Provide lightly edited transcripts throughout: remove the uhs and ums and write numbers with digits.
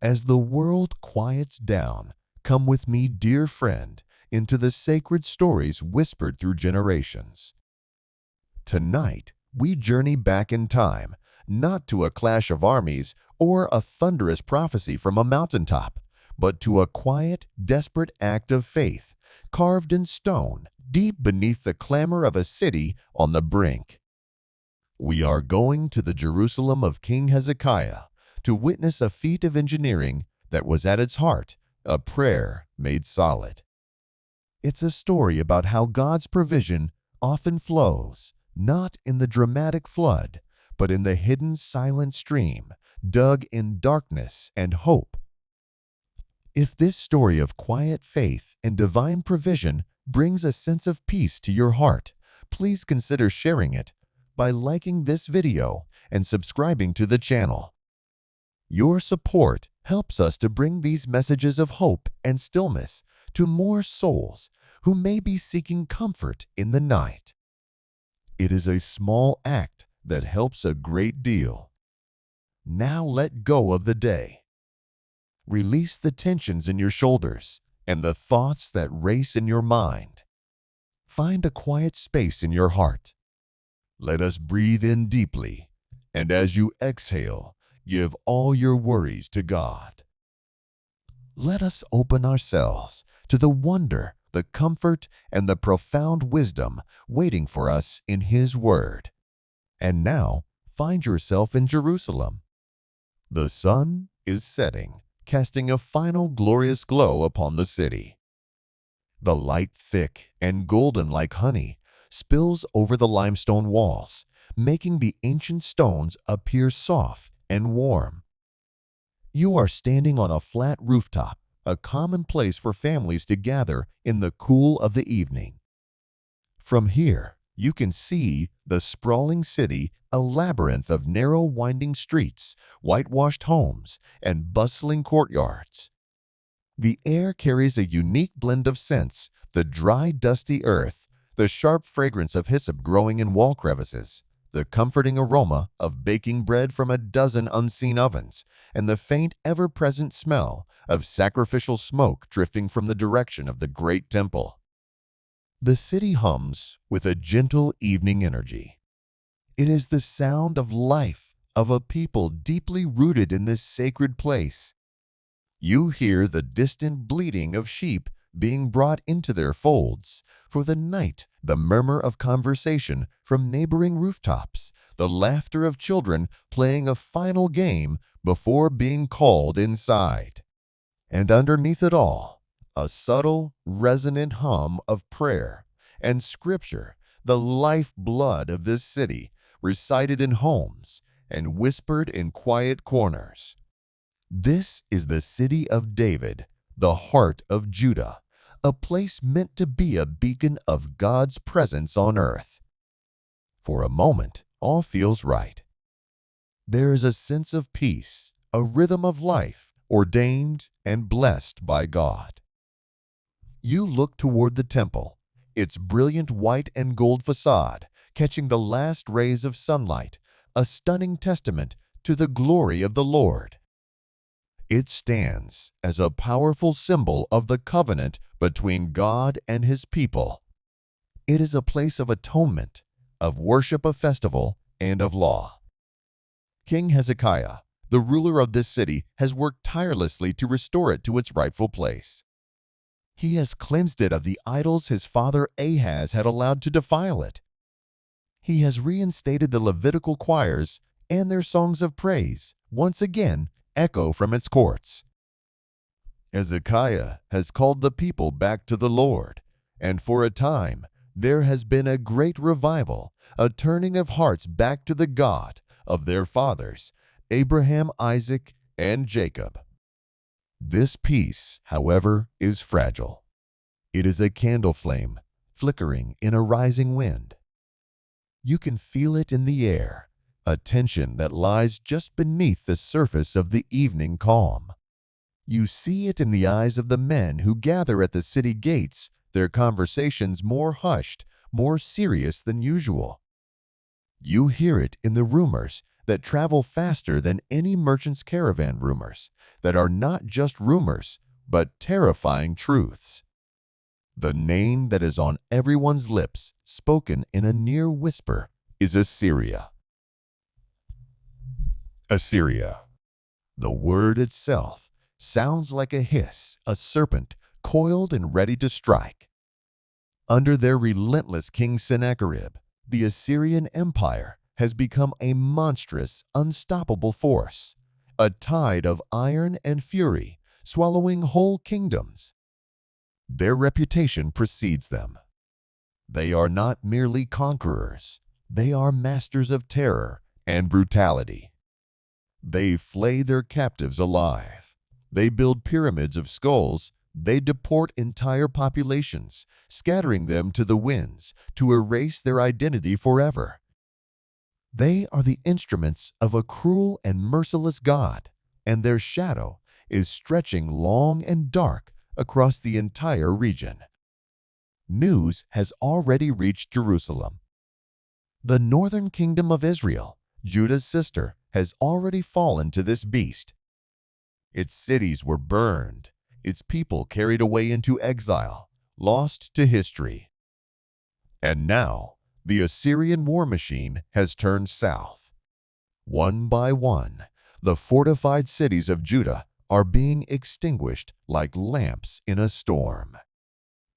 As the world quiets down, come with me, dear friend, into the sacred stories whispered through generations. Tonight, we journey back in time, not to a clash of armies or a thunderous prophecy from a mountaintop, but to a quiet, desperate act of faith, carved in stone, deep beneath the clamor of a city on the brink. We are going to the Jerusalem of King Hezekiah to witness a feat of engineering that was at its heart a prayer made solid. It's a story about how God's provision often flows, not in the dramatic flood, but in the hidden silent stream, dug in darkness and hope. If this story of quiet faith and divine provision brings a sense of peace to your heart, please consider sharing it by liking this video and subscribing to the channel. Your support helps us to bring these messages of hope and stillness to more souls who may be seeking comfort in the night. It is a small act that helps a great deal. Now let go of the day. Release the tensions in your shoulders and the thoughts that race in your mind. Find a quiet space in your heart. Let us breathe in deeply, and as you exhale, give all your worries to God. Let us open ourselves to the wonder, the comfort, and the profound wisdom waiting for us in His Word. And now, find yourself in Jerusalem. The sun is setting, casting a final glorious glow upon the city. The light, thick and golden like honey, spills over the limestone walls, making the ancient stones appear soft and warm. You are standing on a flat rooftop, a common place for families to gather in the cool of the evening. From here, you can see the sprawling city, a labyrinth of narrow winding streets, whitewashed homes, and bustling courtyards. The air carries a unique blend of scents, the dry, dusty earth, the sharp fragrance of hyssop growing in wall crevices, the comforting aroma of baking bread from a dozen unseen ovens, and the faint, ever-present smell of sacrificial smoke drifting from the direction of the great temple. The city hums with a gentle evening energy. It is the sound of life, of a people deeply rooted in this sacred place. You hear the distant bleating of sheep being brought into their folds for the night, the murmur of conversation from neighboring rooftops, the laughter of children playing a final game before being called inside. And underneath it all, a subtle, resonant hum of prayer and scripture, the lifeblood of this city, recited in homes and whispered in quiet corners. This is the city of David, the heart of Judah, a place meant to be a beacon of God's presence on earth. For a moment, all feels right. There is a sense of peace, a rhythm of life, ordained and blessed by God. You look toward the temple, its brilliant white and gold facade catching the last rays of sunlight, a stunning testament to the glory of the Lord. It stands as a powerful symbol of the covenant between God and His people. It is a place of atonement, of worship, of festival, and of law. King Hezekiah, the ruler of this city, has worked tirelessly to restore it to its rightful place. He has cleansed it of the idols his father Ahaz had allowed to defile it. He has reinstated the Levitical choirs and their songs of praise, once again, echo from its courts. Hezekiah has called the people back to the Lord, and for a time there has been a great revival, a turning of hearts back to the God of their fathers, Abraham, Isaac, and Jacob. This peace, however, is fragile. It is a candle flame flickering in a rising wind. You can feel it in the air, a tension that lies just beneath the surface of the evening calm. You see it in the eyes of the men who gather at the city gates, their conversations more hushed, more serious than usual. You hear it in the rumors that travel faster than any merchant's caravan, rumors that are not just rumors, but terrifying truths. The name that is on everyone's lips, spoken in a near whisper, is Assyria. Assyria. The word itself sounds like a hiss, a serpent coiled and ready to strike. Under their relentless King Sennacherib, the Assyrian Empire has become a monstrous, unstoppable force, a tide of iron and fury swallowing whole kingdoms. Their reputation precedes them. They are not merely conquerors, they are masters of terror and brutality. They flay their captives alive. They build pyramids of skulls. They deport entire populations, scattering them to the winds to erase their identity forever. They are the instruments of a cruel and merciless God, and their shadow is stretching long and dark across the entire region. News has already reached Jerusalem. The northern kingdom of Israel, Judah's sister, has already fallen to this beast. Its cities were burned, its people carried away into exile, lost to history. And now, the Assyrian war machine has turned south. One by one, the fortified cities of Judah are being extinguished like lamps in a storm.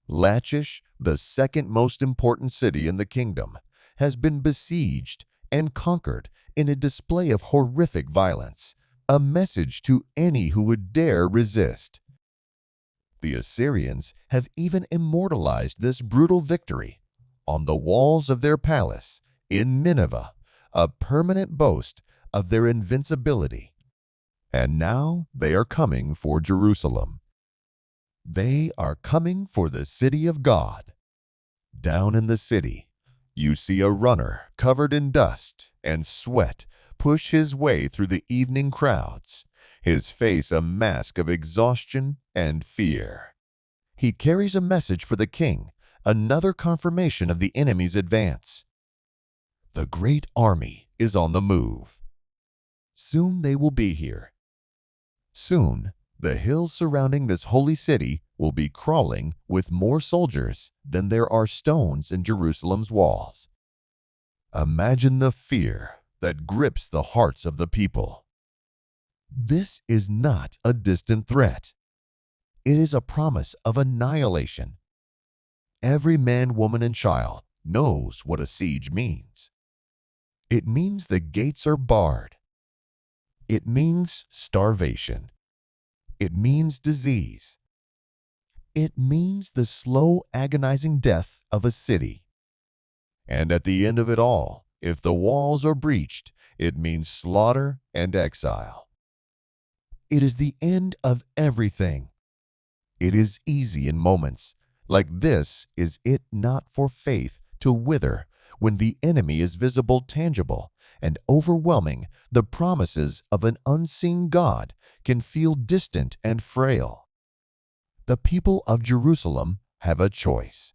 Lachish, the second most important city in the kingdom, has been besieged and conquered in a display of horrific violence, a message to any who would dare resist. The Assyrians have even immortalized this brutal victory on the walls of their palace in Nineveh, a permanent boast of their invincibility. And now they are coming for Jerusalem. They are coming for the city of God. Down in the city, you see a runner covered in dust and sweat push his way through the evening crowds, his face a mask of exhaustion and fear. He carries a message for the king, another confirmation of the enemy's advance. The great army is on the move. Soon they will be here. Soon, the hills surrounding this holy city will be crawling with more soldiers than there are stones in Jerusalem's walls. Imagine the fear that grips the hearts of the people. This is not a distant threat. It is a promise of annihilation. Every man, woman, and child knows what a siege means. It means the gates are barred. It means starvation. It means disease. It means the slow, agonizing death of a city. And at the end of it all, if the walls are breached, it means slaughter and exile. It is the end of everything. It is easy in moments like this, is it not, for faith to wither when the enemy is visible, tangible, and overwhelming. The promises of an unseen God can feel distant and frail. The people of Jerusalem have a choice.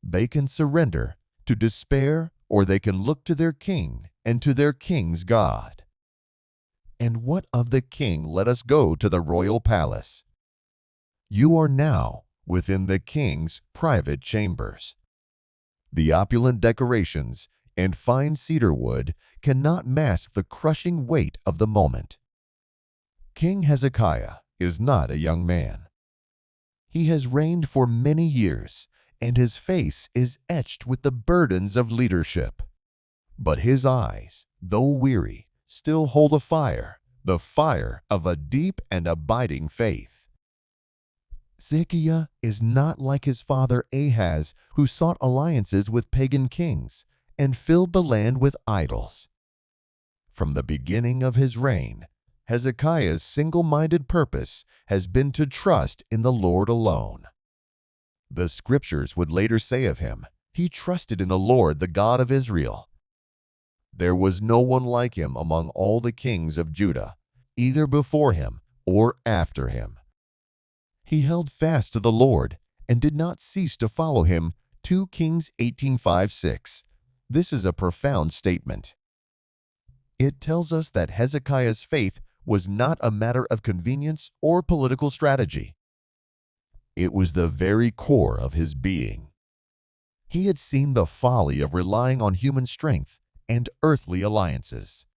They can surrender to despair, or they can look to their king and to their king's God. And what of the king? Let us go to the royal palace. You are now within the king's private chambers. The opulent decorations and fine cedar wood cannot mask the crushing weight of the moment. King Hezekiah is not a young man. He has reigned for many years, and his face is etched with the burdens of leadership. But his eyes, though weary, still hold a fire, the fire of a deep and abiding faith. Hezekiah is not like his father Ahaz, who sought alliances with pagan kings and filled the land with idols. From the beginning of his reign, Hezekiah's single-minded purpose has been to trust in the Lord alone. The scriptures would later say of him, he trusted in the Lord, the God of Israel. There was no one like him among all the kings of Judah, either before him or after him. He held fast to the Lord and did not cease to follow him. 2 Kings 18:5-6. This is a profound statement. It tells us that Hezekiah's faith was not a matter of convenience or political strategy. It was the very core of his being. He had seen the folly of relying on human strength and earthly alliances.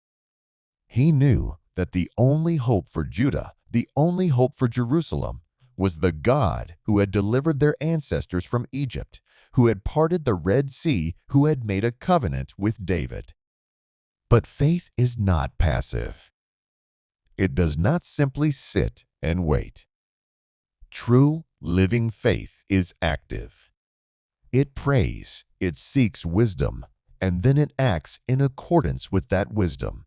He knew that the only hope for Judah, the only hope for Jerusalem, was the God who had delivered their ancestors from Egypt, who had parted the Red Sea, who had made a covenant with David. But faith is not passive. It does not simply sit and wait. True, living faith is active. It prays, it seeks wisdom, and then it acts in accordance with that wisdom.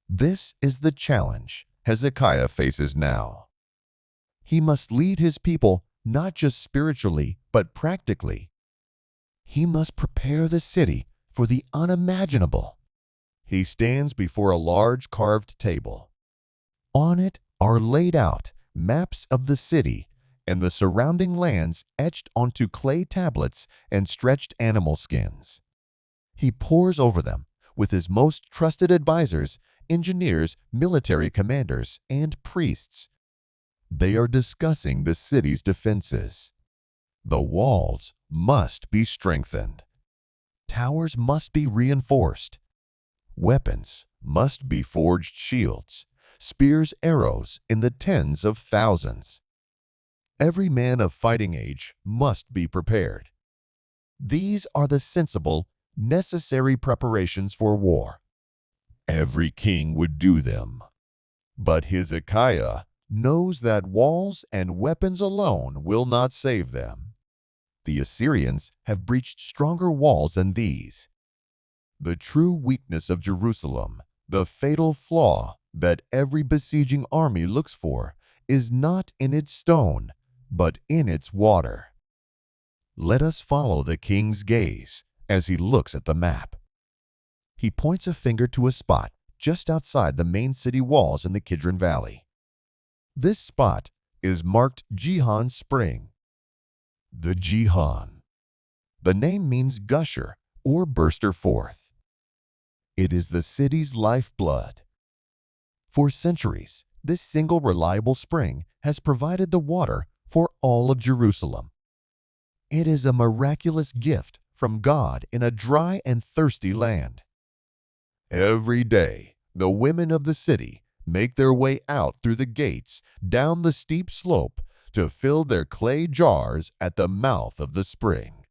This is the challenge Hezekiah faces now. He must lead his people not just spiritually, but practically. He must prepare the city for the unimaginable. He stands before a large carved table. On it are laid out maps of the city and the surrounding lands etched onto clay tablets and stretched animal skins. He pores over them with his most trusted advisors, engineers, military commanders, and priests. They are discussing the city's defenses. The walls must be strengthened. Towers must be reinforced. Weapons must be forged shields, spears, arrows in the tens of thousands. Every man of fighting age must be prepared. These are the sensible, necessary preparations for war. Every king would do them. But Hezekiah knows that walls and weapons alone will not save them. The Assyrians have breached stronger walls than these. The true weakness of Jerusalem, the fatal flaw that every besieging army looks for, is not in its stone, but in its water. Let us follow the king's gaze as he looks at the map. He points a finger to a spot just outside the main city walls in the Kidron Valley. This spot is marked Gihon Spring. The Gihon. The name means gusher or burster forth. It is the city's lifeblood. For centuries, this single reliable spring has provided the water for all of Jerusalem. It is a miraculous gift from God in a dry and thirsty land. Every day, the women of the city make their way out through the gates down the steep slope to fill their clay jars at the mouth of the spring.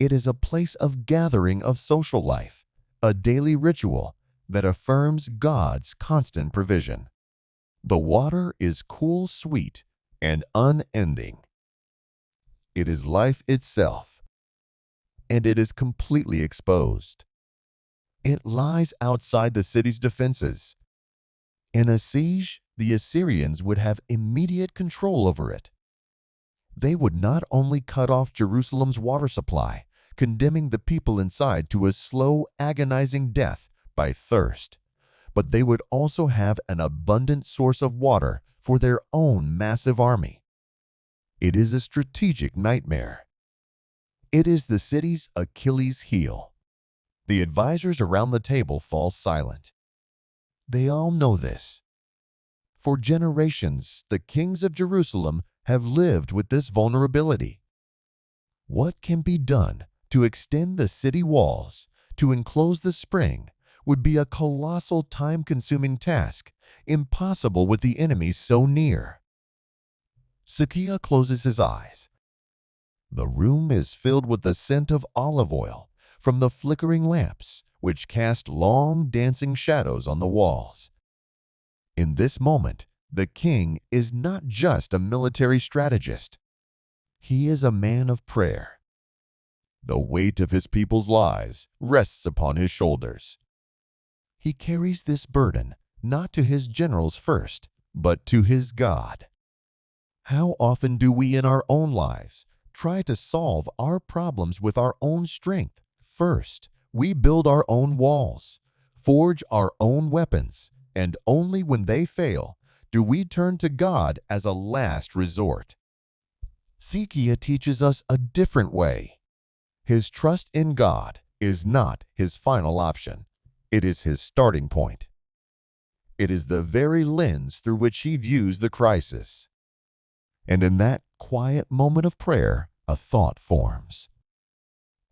It is a place of gathering of social life, a daily ritual that affirms God's constant provision. The water is cool, sweet, and unending. It is life itself, and it is completely exposed. It lies outside the city's defenses. In a siege, the Assyrians would have immediate control over it. They would not only cut off Jerusalem's water supply, condemning the people inside to a slow, agonizing death by thirst, but they would also have an abundant source of water for their own massive army. It is a strategic nightmare. It is the city's Achilles heel. The advisors around the table fall silent. They all know this. For generations, the kings of Jerusalem have lived with this vulnerability. What can be done to extend the city walls, to enclose the spring, would be a colossal time-consuming task, impossible with the enemy so near. Hezekiah closes his eyes. The room is filled with the scent of olive oil from the flickering lamps, which cast long dancing shadows on the walls. In this moment, the king is not just a military strategist. He is a man of prayer. The weight of his people's lives rests upon his shoulders. He carries this burden not to his generals first, but to his God. How often do we in our own lives try to solve our problems with our own strength? First, we build our own walls, forge our own weapons, and only when they fail do we turn to God as a last resort. Hezekiah teaches us a different way. His trust in God is not his final option. It is his starting point. It is the very lens through which he views the crisis. And in that quiet moment of prayer, a thought forms.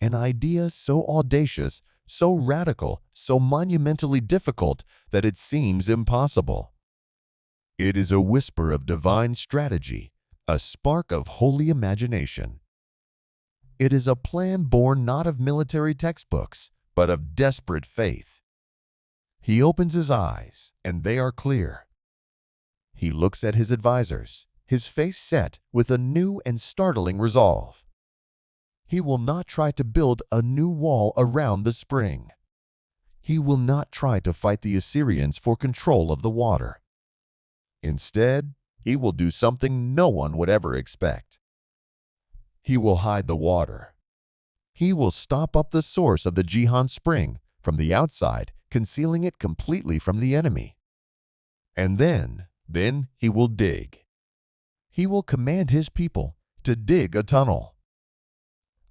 An idea so audacious, so radical, so monumentally difficult that it seems impossible. It is a whisper of divine strategy, a spark of holy imagination. It is a plan born not of military textbooks, but of desperate faith. He opens his eyes, and they are clear. He looks at his advisors, his face set with a new and startling resolve. He will not try to build a new wall around the spring. He will not try to fight the Assyrians for control of the water. Instead, he will do something no one would ever expect. He will hide the water. He will stop up the source of the Gihon spring from the outside, concealing it completely from the enemy. And then he will dig. He will command his people to dig a tunnel.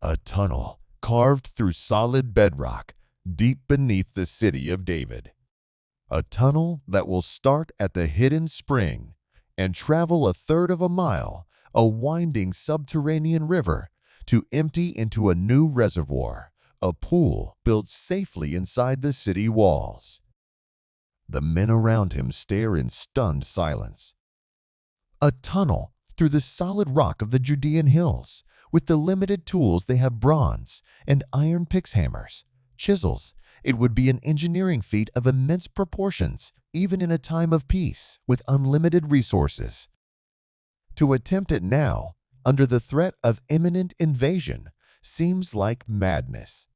A tunnel carved through solid bedrock deep beneath the city of David. A tunnel that will start at the hidden spring and travel a third of a mile, a winding subterranean river, to empty into a new reservoir, a pool built safely inside the city walls. The men around him stare in stunned silence. A tunnel through the solid rock of the Judean hills. With the limited tools they have, bronze and iron picks, hammers, chisels. It would be an engineering feat of immense proportions, even in a time of peace with unlimited resources. To attempt it now, under the threat of imminent invasion, seems like madness.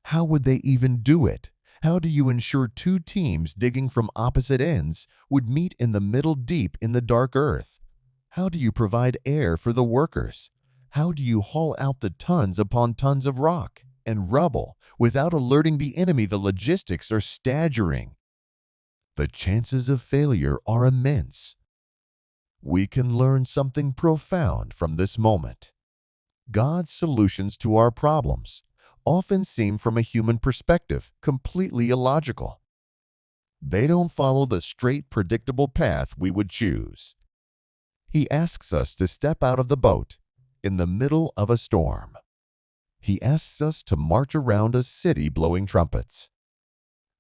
How would they even do it? How do you ensure two teams digging from opposite ends would meet in the middle deep in the dark earth? How do you provide air for the workers? How do you haul out the tons upon tons of rock and rubble without alerting the enemy? The logistics are staggering. The chances of failure are immense. We can learn something profound from this moment. God's solutions to our problems often seem, from a human perspective, completely illogical. They don't follow the straight, predictable path we would choose. He asks us to step out of the boat in the middle of a storm. He asks us to march around a city blowing trumpets.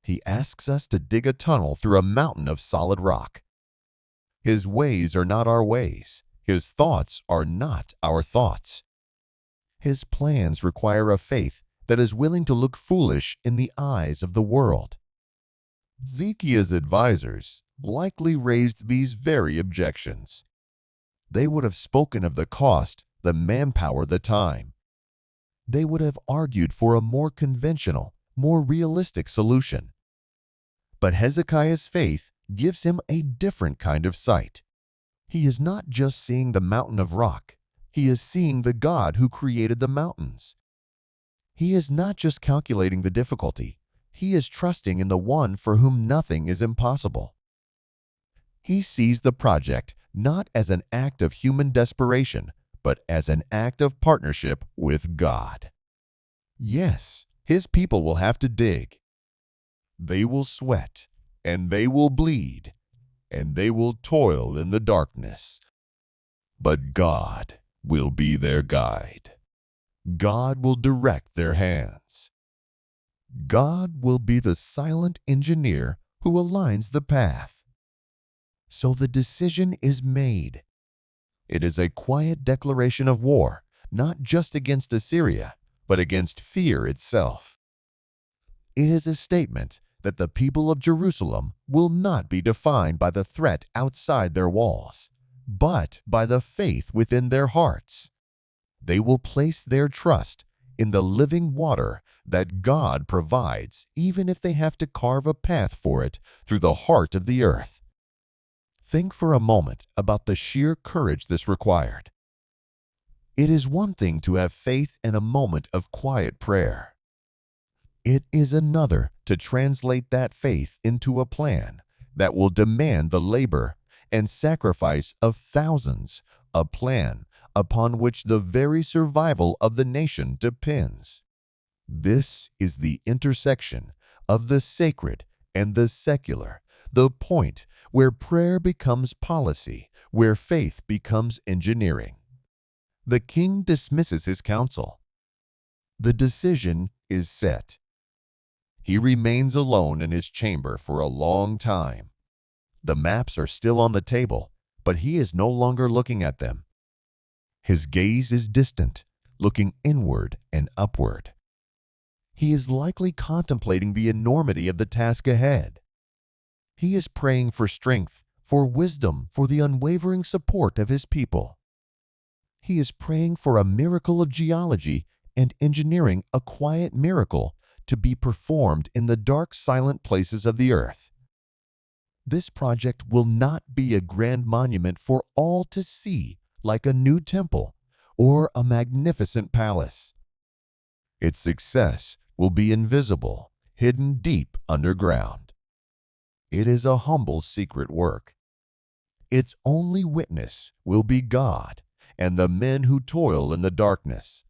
He asks us to dig a tunnel through a mountain of solid rock. His ways are not our ways. His thoughts are not our thoughts. His plans require a faith that is willing to look foolish in the eyes of the world. Hezekiah's advisors likely raised these very objections. They would have spoken of the cost, the manpower, the time. They would have argued for a more conventional, more realistic solution. But Hezekiah's faith gives him a different kind of sight. He is not just seeing the mountain of rock. He is seeing the God who created the mountains. He is not just calculating the difficulty. He is trusting in the one for whom nothing is impossible. He sees the project not as an act of human desperation, but as an act of partnership with God. Yes, his people will have to dig. They will sweat, and they will bleed, and they will toil in the darkness. But God will be their guide. God will direct their hands. God will be the silent engineer who aligns the path. So the decision is made. It is a quiet declaration of war, not just against Assyria, but against fear itself. It is a statement that the people of Jerusalem will not be defined by the threat outside their walls, but by the faith within their hearts. They will place their trust in the living water that God provides, even if they have to carve a path for it through the heart of the earth. Think for a moment about the sheer courage this required. It is one thing to have faith in a moment of quiet prayer. It is another to translate that faith into a plan that will demand the labor and sacrifice of thousands, a plan upon which the very survival of the nation depends. This is the intersection of the sacred and the secular, the point where prayer becomes policy, where faith becomes engineering. The king dismisses his counsel. The decision is set. He remains alone in his chamber for a long time. The maps are still on the table, but he is no longer looking at them. His gaze is distant, looking inward and upward. He is likely contemplating the enormity of the task ahead. He is praying for strength, for wisdom, for the unwavering support of his people. He is praying for a miracle of geology and engineering a quiet miracle to be performed in the dark, silent places of the earth. This project will not be a grand monument for all to see, like a new temple or a magnificent palace. Its success will be invisible, hidden deep underground. It is a humble, secret work. Its only witness will be God and the men who toil in the darkness.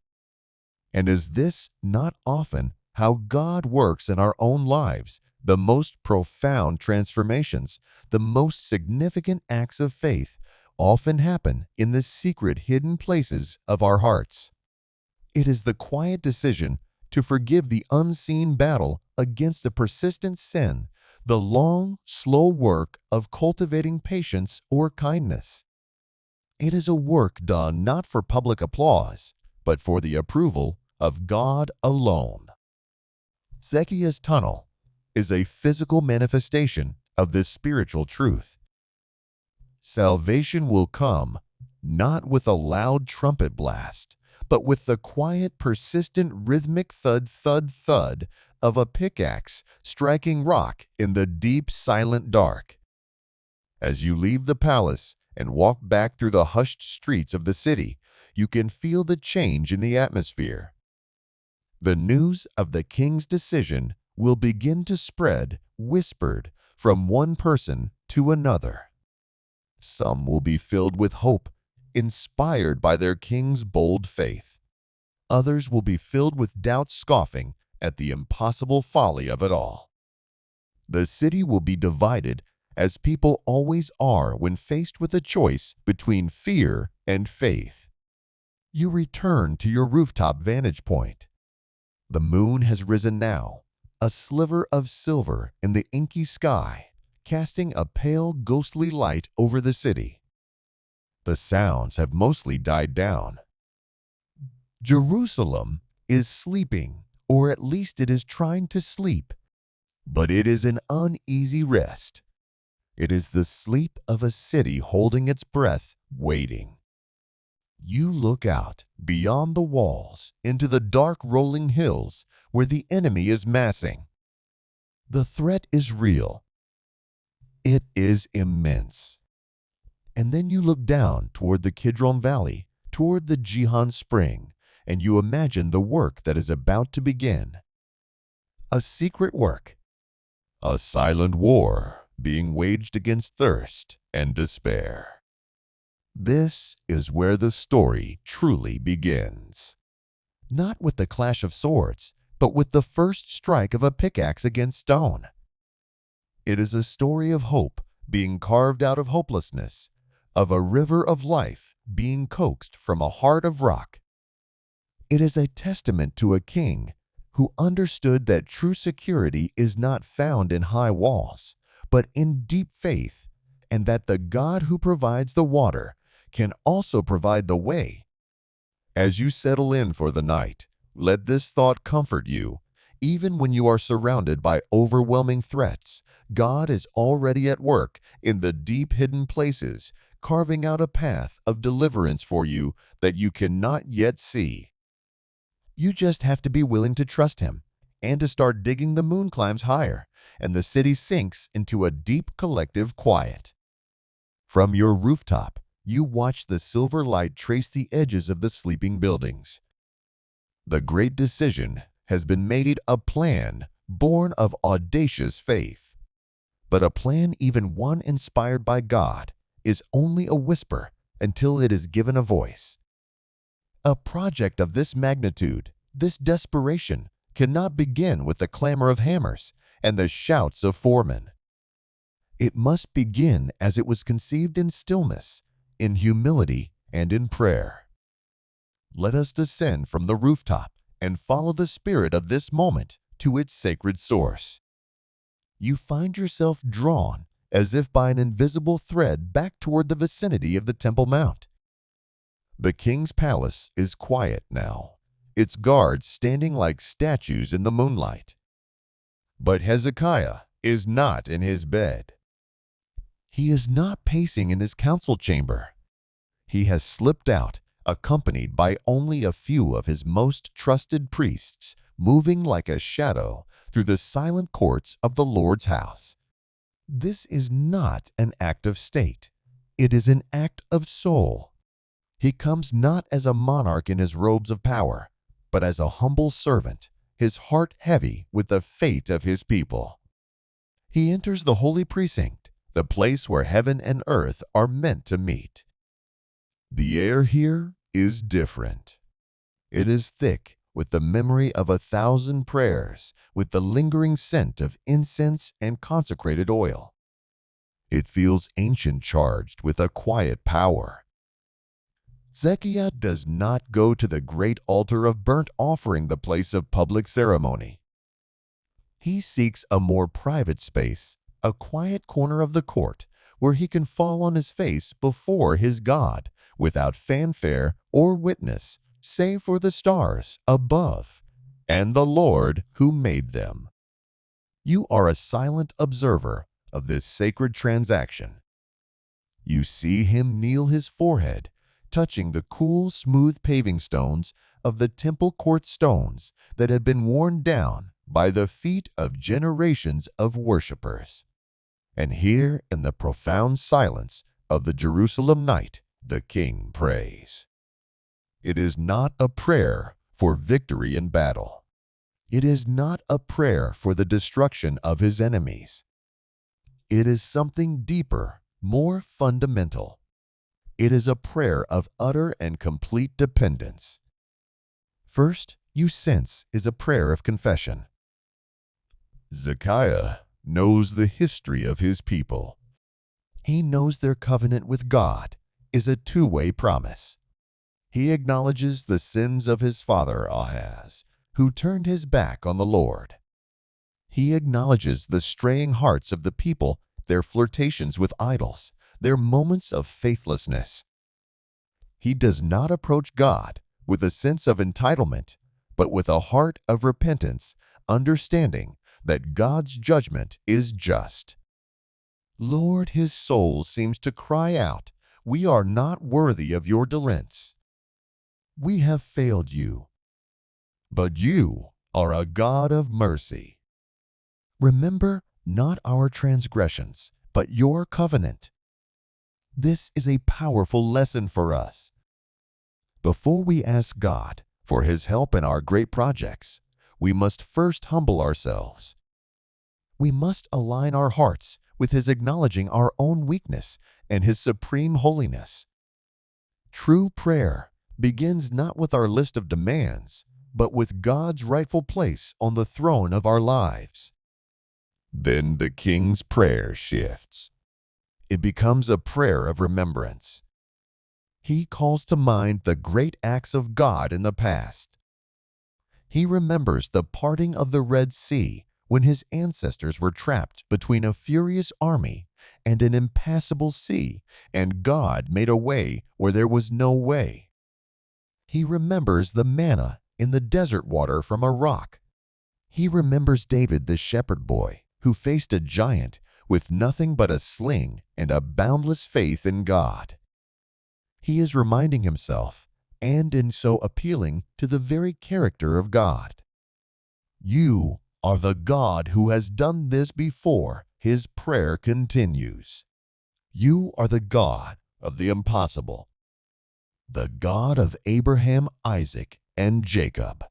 And is this not often how God works in our own lives? The most profound transformations, the most significant acts of faith often happen in the secret, hidden places of our hearts. It is the quiet decision to forgive the unseen battle against a persistent sin, the long, slow work of cultivating patience or kindness. It is a work done not for public applause, but for the approval of God alone. Hezekiah's tunnel is a physical manifestation of this spiritual truth. Salvation will come not with a loud trumpet blast, but with the quiet, persistent, rhythmic thud, thud, thud of a pickaxe striking rock in the deep, silent dark. As you leave the palace and walk back through the hushed streets of the city, you can feel the change in the atmosphere. The news of the king's decision will begin to spread, whispered, from one person to another. Some will be filled with hope, inspired by their king's bold faith. Others will be filled with doubt, scoffing at the impossible folly of it all. The city will be divided, as people always are when faced with a choice between fear and faith. You return to your rooftop vantage point. The moon has risen now, a sliver of silver in the inky sky, casting a pale, ghostly light over the city. The sounds have mostly died down. Jerusalem is sleeping, or at least it is trying to sleep, but it is an uneasy rest. It is the sleep of a city holding its breath, waiting. You look out beyond the walls into the dark rolling hills where the enemy is massing. The threat is real. It is immense. And then you look down toward the Kidron Valley, toward the Gihon Spring, and you imagine the work that is about to begin. A secret work. A silent war being waged against thirst and despair. This is where the story truly begins. Not with the clash of swords, but with the first strike of a pickaxe against stone. It is a story of hope being carved out of hopelessness, of a river of life being coaxed from a heart of rock. It is a testament to a king who understood that true security is not found in high walls, but in deep faith, and that the God who provides the water can also provide the way. As you settle in for the night, let this thought comfort you. Even when you are surrounded by overwhelming threats, God is already at work in the deep hidden places, carving out a path of deliverance for you that you cannot yet see. You just have to be willing to trust Him and to start digging. The moon climbs higher, and the city sinks into a deep collective quiet. From your rooftop, you watch the silver light trace the edges of the sleeping buildings. The great decision has been made, a plan born of audacious faith. But a plan, even one inspired by God, is only a whisper until it is given a voice. A project of this magnitude, this desperation, cannot begin with the clamor of hammers. and the shouts of foremen. It must begin as it was conceived in stillness, in humility, and in prayer. Let us descend from the rooftop and follow the spirit of this moment to its sacred source. You find yourself drawn as if by an invisible thread back toward the vicinity of the Temple Mount. The king's palace is quiet now, its guards standing like statues in the moonlight. But Hezekiah is not in his bed. He is not pacing in his council chamber. He has slipped out, accompanied by only a few of his most trusted priests, moving like a shadow through the silent courts of the Lord's house. This is not an act of state. It is an act of soul. He comes not as a monarch in his robes of power, but as a humble servant, his heart heavy with the fate of his people. He enters the holy precinct, the place where heaven and earth are meant to meet. The air here is different. It is thick with the memory of 1,000 prayers, with the lingering scent of incense and consecrated oil. It feels ancient, charged with a quiet power. Hezekiah does not go to the great altar of burnt offering, the place of public ceremony. He seeks a more private space, a quiet corner of the court, where he can fall on his face before his God, without fanfare or witness, save for the stars above and the Lord who made them. You are a silent observer of this sacred transaction. You see him kneel, his forehead touching the cool, smooth paving stones of the temple court, stones that have been worn down by the feet of generations of worshipers. And here, in the profound silence of the Jerusalem night, the king prays. It is not a prayer for victory in battle. It is not a prayer for the destruction of his enemies. It is something deeper, more fundamental. It is a prayer of utter and complete dependence. First, you sense is a prayer of confession. Hezekiah knows the history of his people. He knows their covenant with God is a two-way promise. He acknowledges the sins of his father Ahaz, who turned his back on the Lord. He acknowledges the straying hearts of the people, their flirtations with idols, their moments of faithlessness. He does not approach God with a sense of entitlement, but with a heart of repentance, understanding that God's judgment is just. Lord, his soul seems to cry out, "We are not worthy of your deliverance. We have failed you, but you are a God of mercy. Remember not our transgressions, but your covenant." This is a powerful lesson for us. Before we ask God for his help in our great projects, we must first humble ourselves. We must align our hearts with his, acknowledging our own weakness and his supreme holiness. True prayer begins not with our list of demands, but with God's rightful place on the throne of our lives. Then the king's prayer shifts. It becomes a prayer of remembrance. He calls to mind the great acts of God in the past. He remembers the parting of the Red Sea when his ancestors were trapped between a furious army and an impassable sea, and God made a way where there was no way. He remembers the manna in the desert water from a rock. He remembers David, the shepherd boy, who faced a giant with nothing but a sling and a boundless faith in God. He is reminding himself, and in so appealing to the very character of God. You are the God who has done this before. His prayer continues. You are the God of the impossible, the God of Abraham, Isaac, and Jacob.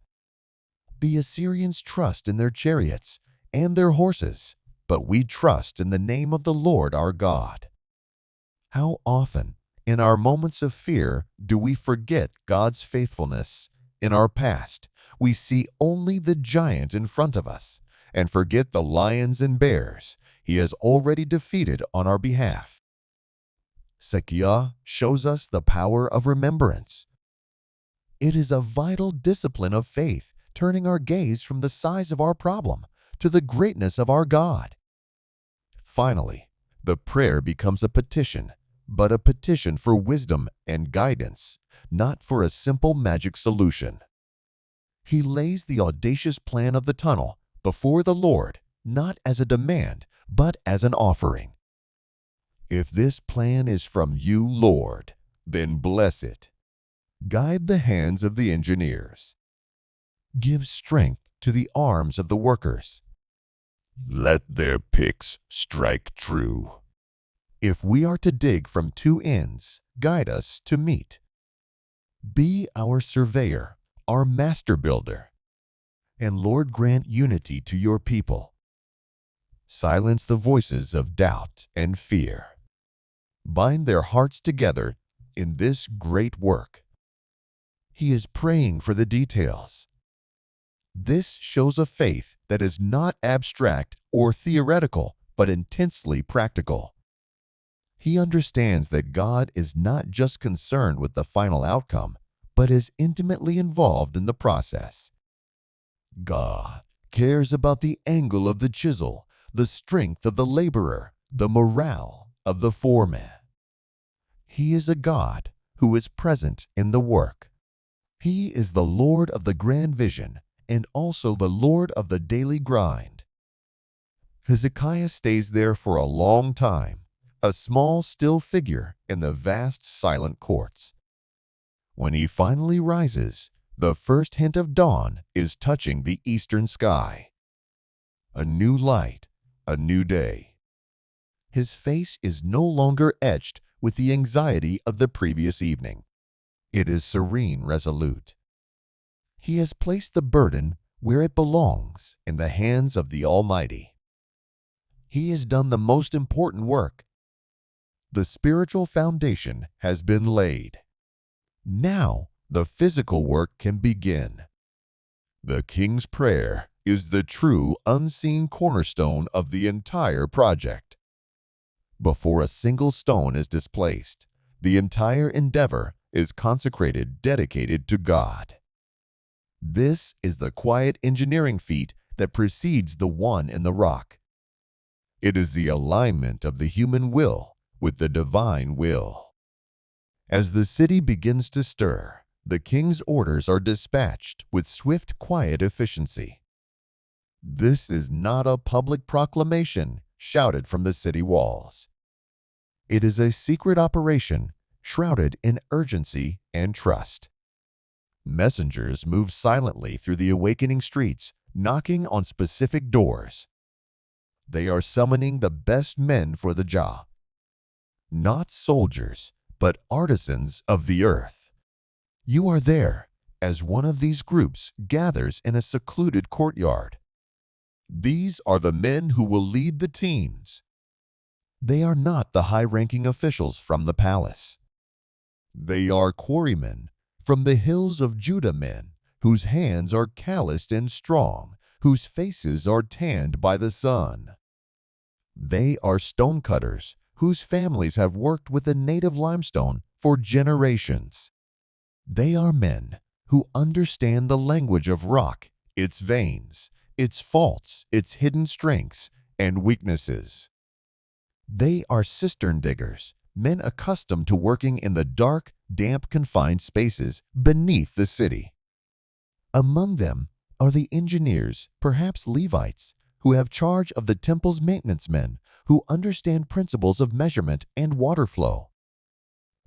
The Assyrians trust in their chariots and their horses, but we trust in the name of the Lord our God. How often, in our moments of fear, do we forget God's faithfulness? In our past, we see only the giant in front of us, and forget the lions and bears he has already defeated on our behalf. Hezekiah shows us the power of remembrance. It is a vital discipline of faith, turning our gaze from the size of our problem to the greatness of our God. Finally, the prayer becomes a petition, but a petition for wisdom and guidance, not for a simple magic solution. He lays the audacious plan of the tunnel before the Lord, not as a demand, but as an offering. If this plan is from you, Lord, then bless it. Guide the hands of the engineers. Give strength to the arms of the workers. Let their picks strike true. If we are to dig from two ends, guide us to meet. Be our surveyor, our master builder. And Lord, grant unity to your people. Silence the voices of doubt and fear. Bind their hearts together in this great work. He is praying for the details. This shows a faith that is not abstract or theoretical, but intensely practical. He understands that God is not just concerned with the final outcome, but is intimately involved in the process. God cares about the angle of the chisel, the strength of the laborer, the morale of the foreman. He is a God who is present in the work. He is the Lord of the grand vision and also the Lord of the daily grind. Hezekiah stays there for a long time, a small, still figure in the vast, silent courts. When he finally rises, the first hint of dawn is touching the eastern sky. A new light, a new day. His face is no longer etched with the anxiety of the previous evening. It is serene, resolute. He has placed the burden where it belongs, in the hands of the Almighty. He has done the most important work. The spiritual foundation has been laid. Now the physical work can begin. The king's prayer is the true unseen cornerstone of the entire project. Before a single stone is displaced, the entire endeavor is consecrated, dedicated to God. This is the quiet engineering feat that precedes the one in the rock. It is the alignment of the human will with the divine will. As the city begins to stir, the king's orders are dispatched with swift, quiet efficiency. This is not a public proclamation shouted from the city walls. It is a secret operation shrouded in urgency and trust. Messengers move silently through the awakening streets, knocking on specific doors. They are summoning the best men for the job. Not soldiers, but artisans of the earth. You are there as one of these groups gathers in a secluded courtyard. These are the men who will lead the teams. They are not the high-ranking officials from the palace. They are quarrymen from the hills of Judah, men whose hands are calloused and strong, whose faces are tanned by the sun. They are stonecutters whose families have worked with the native limestone for generations. They are men who understand the language of rock, its veins, its faults, its hidden strengths and weaknesses. They are cistern diggers, men accustomed to working in the dark, damp, confined spaces beneath the city. Among them are the engineers, perhaps Levites, who have charge of the temple's maintenance men, who understand principles of measurement and water flow.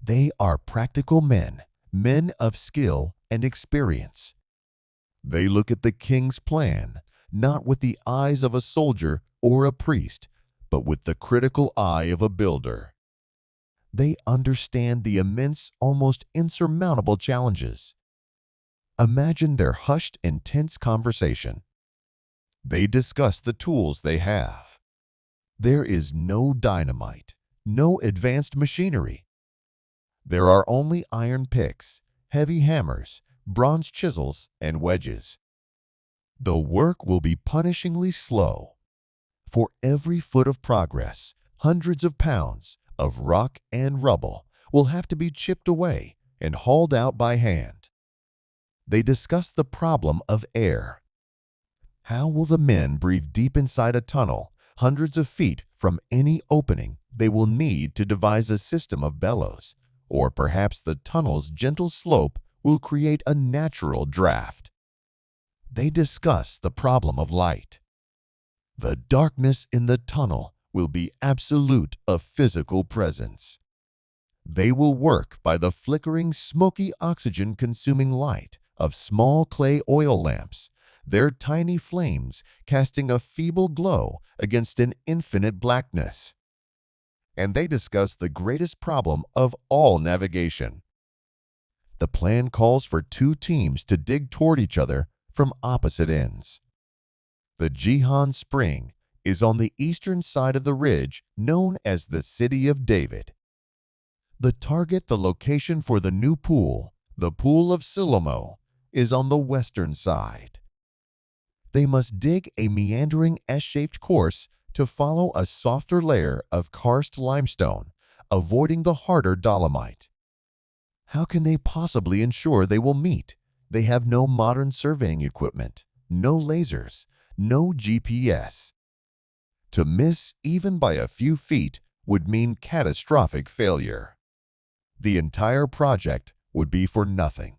They are practical men, men of skill and experience. They look at the king's plan, not with the eyes of a soldier or a priest, but with the critical eye of a builder. They understand the immense, almost insurmountable challenges. Imagine their hushed, intense conversation. They discuss the tools they have. There is no dynamite, no advanced machinery. There are only iron picks, heavy hammers, bronze chisels, and wedges. The work will be punishingly slow. For every foot of progress, hundreds of pounds of rock and rubble will have to be chipped away and hauled out by hand. They discuss the problem of air. How will the men breathe deep inside a tunnel, hundreds of feet from any opening? They will need to devise a system of bellows, or perhaps the tunnel's gentle slope will create a natural draft. They discuss the problem of light. The darkness in the tunnel will be absolute a physical presence. They will work by the flickering, smoky, oxygen-consuming light of small clay oil lamps, their tiny flames casting a feeble glow against an infinite blackness. And they discuss the greatest problem of all navigation. The plan calls for two teams to dig toward each other from opposite ends. The Gihon Spring is on the eastern side of the ridge known as the City of David. The target, the location for the new pool, the Pool of Silomo, is on the western side. They must dig a meandering S-shaped course to follow a softer layer of karst limestone, avoiding the harder dolomite. How can they possibly ensure they will meet? They have no modern surveying equipment, no lasers, no GPS. To miss even by a few feet would mean catastrophic failure. The entire project would be for nothing.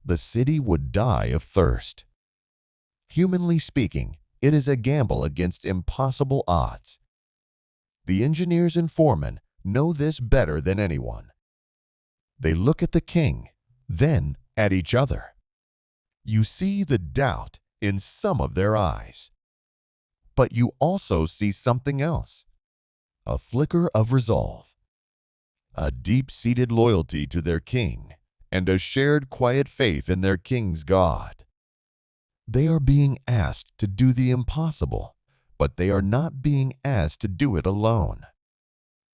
The city would die of thirst. Humanly speaking, it is a gamble against impossible odds. The engineers and foremen know this better than anyone. They look at the king, then at each other. You see the doubt in some of their eyes. But you also see something else, a flicker of resolve, a deep-seated loyalty to their king, and a shared quiet faith in their king's God. They are being asked to do the impossible, but they are not being asked to do it alone.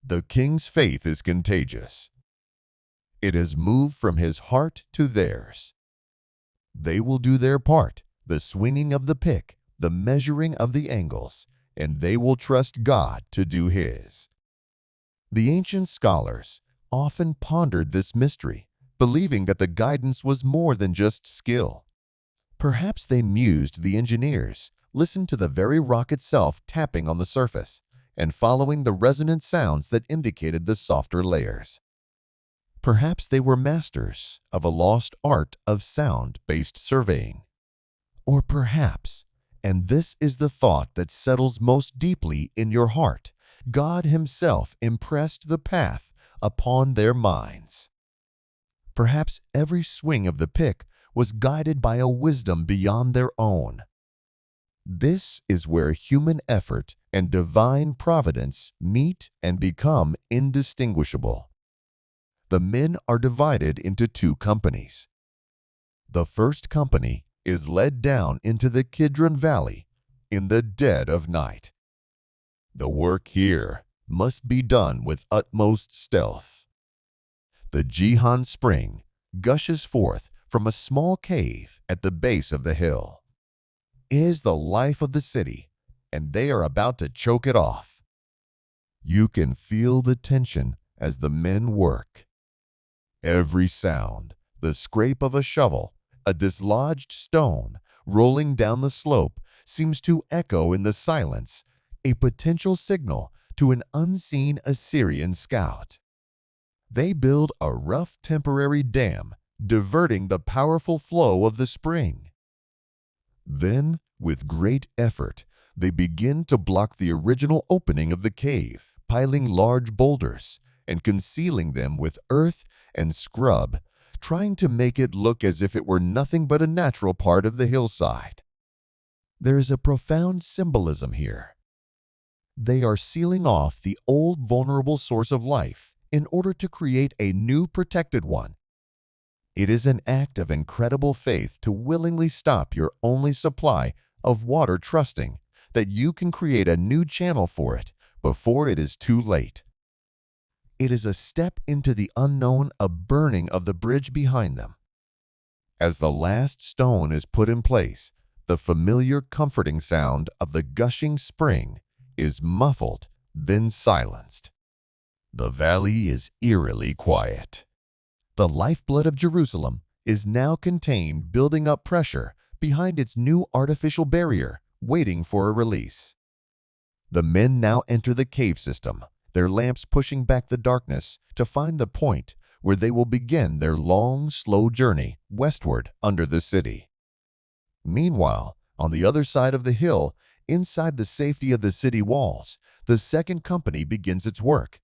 The king's faith is contagious. It has moved from his heart to theirs. They will do their part, the swinging of the pick, the measuring of the angles, and they will trust God to do his. The ancient scholars often pondered this mystery, believing that the guidance was more than just skill. Perhaps they mused the engineers, listened to the very rock itself tapping on the surface, and following the resonant sounds that indicated the softer layers. Perhaps they were masters of a lost art of sound-based surveying. Or perhaps, and this is the thought that settles most deeply in your heart, God himself impressed the path upon their minds. Perhaps every swing of the pick was guided by a wisdom beyond their own. This is where human effort and divine providence meet and become indistinguishable. The men are divided into two companies. The first company is led down into the Kidron Valley in the dead of night. The work here must be done with utmost stealth. The Gihon Spring gushes forth from a small cave at the base of the hill. It is the life of the city, and they are about to choke it off. You can feel the tension as the men work. Every sound, the scrape of a shovel, a dislodged stone rolling down the slope, seems to echo in the silence, a potential signal to an unseen Assyrian scout. They build a rough temporary dam, diverting the powerful flow of the spring. Then, with great effort, they begin to block the original opening of the cave, piling large boulders and concealing them with earth and scrub, trying to make it look as if it were nothing but a natural part of the hillside. There is a profound symbolism here. They are sealing off the old vulnerable source of life in order to create a new protected one. It is an act of incredible faith to willingly stop your only supply of water, trusting that you can create a new channel for it before it is too late. It is a step into the unknown, a burning of the bridge behind them. As the last stone is put in place, the familiar comforting sound of the gushing spring is muffled, then silenced. The valley is eerily quiet. The lifeblood of Jerusalem is now contained, building up pressure behind its new artificial barrier, waiting for a release. The men now enter the cave system, their lamps pushing back the darkness to find the point where they will begin their long, slow journey westward under the city. Meanwhile, on the other side of the hill, inside the safety of the city walls, the second company begins its work.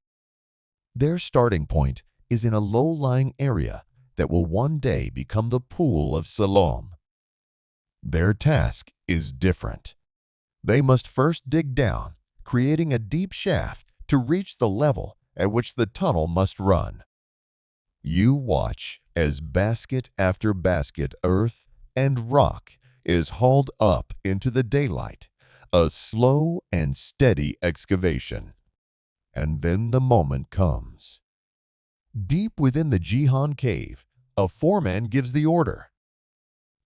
Their starting point is in a low-lying area that will one day become the Pool of Siloam. Their task is different. They must first dig down, creating a deep shaft to reach the level at which the tunnel must run. You watch as basket after basket, earth and rock, is hauled up into the daylight, a slow and steady excavation. And then the moment comes. Deep within the Jihan cave, a foreman gives the order.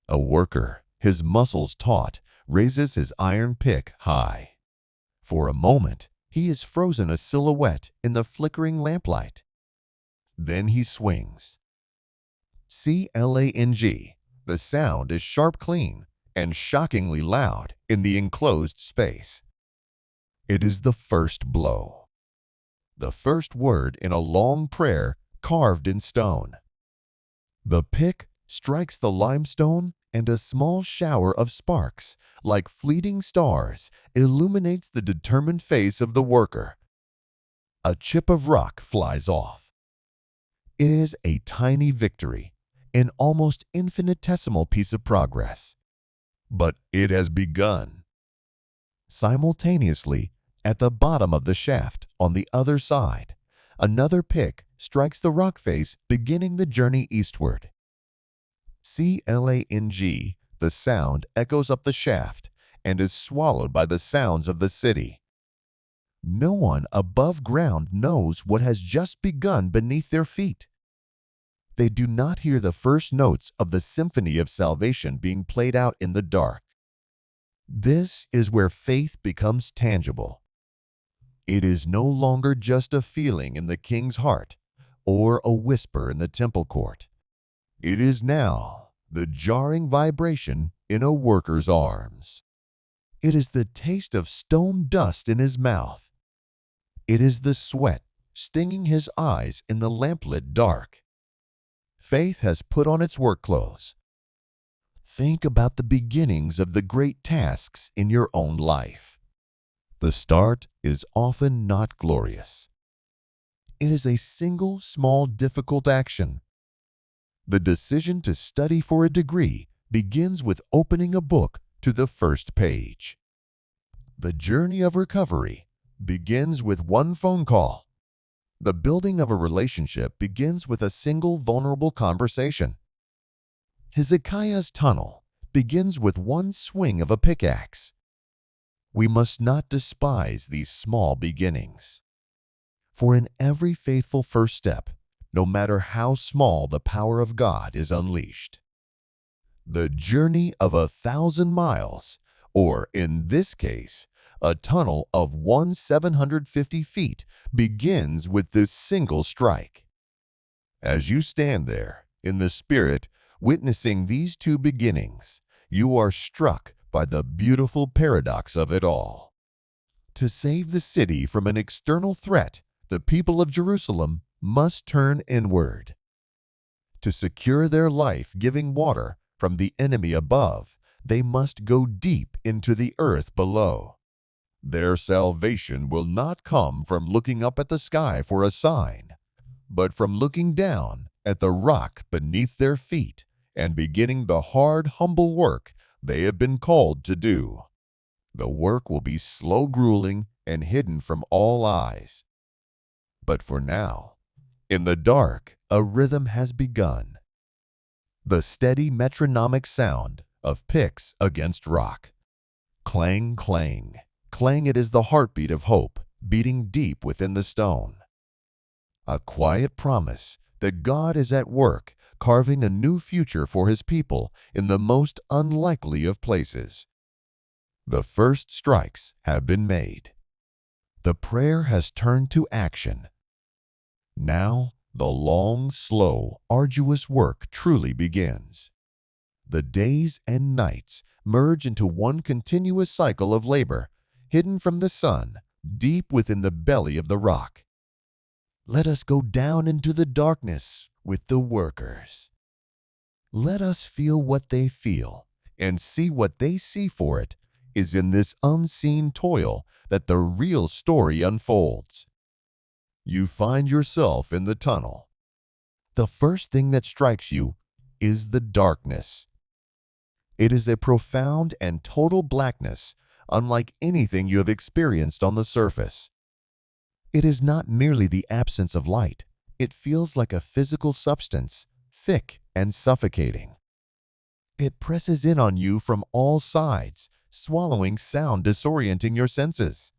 A worker, his muscles taut, raises his iron pick high. For a moment, he is frozen a silhouette in the flickering lamplight. Then he swings. Clang. The sound is sharp, clean, and shockingly loud in the enclosed space. It is the first blow. The first word in a long prayer carved in stone. The pick strikes the limestone, and a small shower of sparks, like fleeting stars, illuminates the determined face of the worker. A chip of rock flies off. It is a tiny victory, an almost infinitesimal piece of progress. But it has begun. Simultaneously, at the bottom of the shaft, on the other side, another pick strikes the rock face, beginning the journey eastward. Clang. The sound echoes up the shaft and is swallowed by the sounds of the city. No one above ground knows what has just begun beneath their feet. They do not hear the first notes of the symphony of salvation being played out in the dark. This is where faith becomes tangible. It is no longer just a feeling in the king's heart or a whisper in the temple court. It is now the jarring vibration in a worker's arms. It is the taste of stone dust in his mouth. It is the sweat stinging his eyes in the lamplit dark. Faith has put on its work clothes. Think about the beginnings of the great tasks in your own life. The start is often not glorious. It is a single small difficult action. The decision to study for a degree begins with opening a book to the first page. The journey of recovery begins with one phone call. The building of a relationship begins with a single vulnerable conversation. Hezekiah's tunnel begins with one swing of a pickaxe. We must not despise these small beginnings. For in every faithful first step, no matter how small, the power of God is unleashed. The journey of 1,000 miles, or in this case, a tunnel of 750 feet, begins with this single strike. As you stand there, in the spirit, witnessing these two beginnings, you are struck by the beautiful paradox of it all. To save the city from an external threat, the people of Jerusalem must turn inward. To secure their life-giving water from the enemy above, they must go deep into the earth below. Their salvation will not come from looking up at the sky for a sign, but from looking down at the rock beneath their feet and beginning the hard, humble work they have been called to do. The work will be slow, grueling, and hidden from all eyes. But for now, in the dark, a rhythm has begun. The steady metronomic sound of picks against rock. Clang, clang, clang. It is the heartbeat of hope beating deep within the stone. A quiet promise that God is at work, carving a new future for his people in the most unlikely of places. The first strikes have been made. The prayer has turned to action. Now, the long, slow, arduous work truly begins. The days and nights merge into one continuous cycle of labor, hidden from the sun, deep within the belly of the rock. Let us go down into the darkness with the workers. Let us feel what they feel and see what they see, for it is in this unseen toil that the real story unfolds. You find yourself in the tunnel. The first thing that strikes you is the darkness. It is a profound and total blackness, unlike anything you have experienced on the surface. It is not merely the absence of light. It feels like a physical substance, thick and suffocating. It presses in on you from all sides, swallowing sound, disorienting your senses.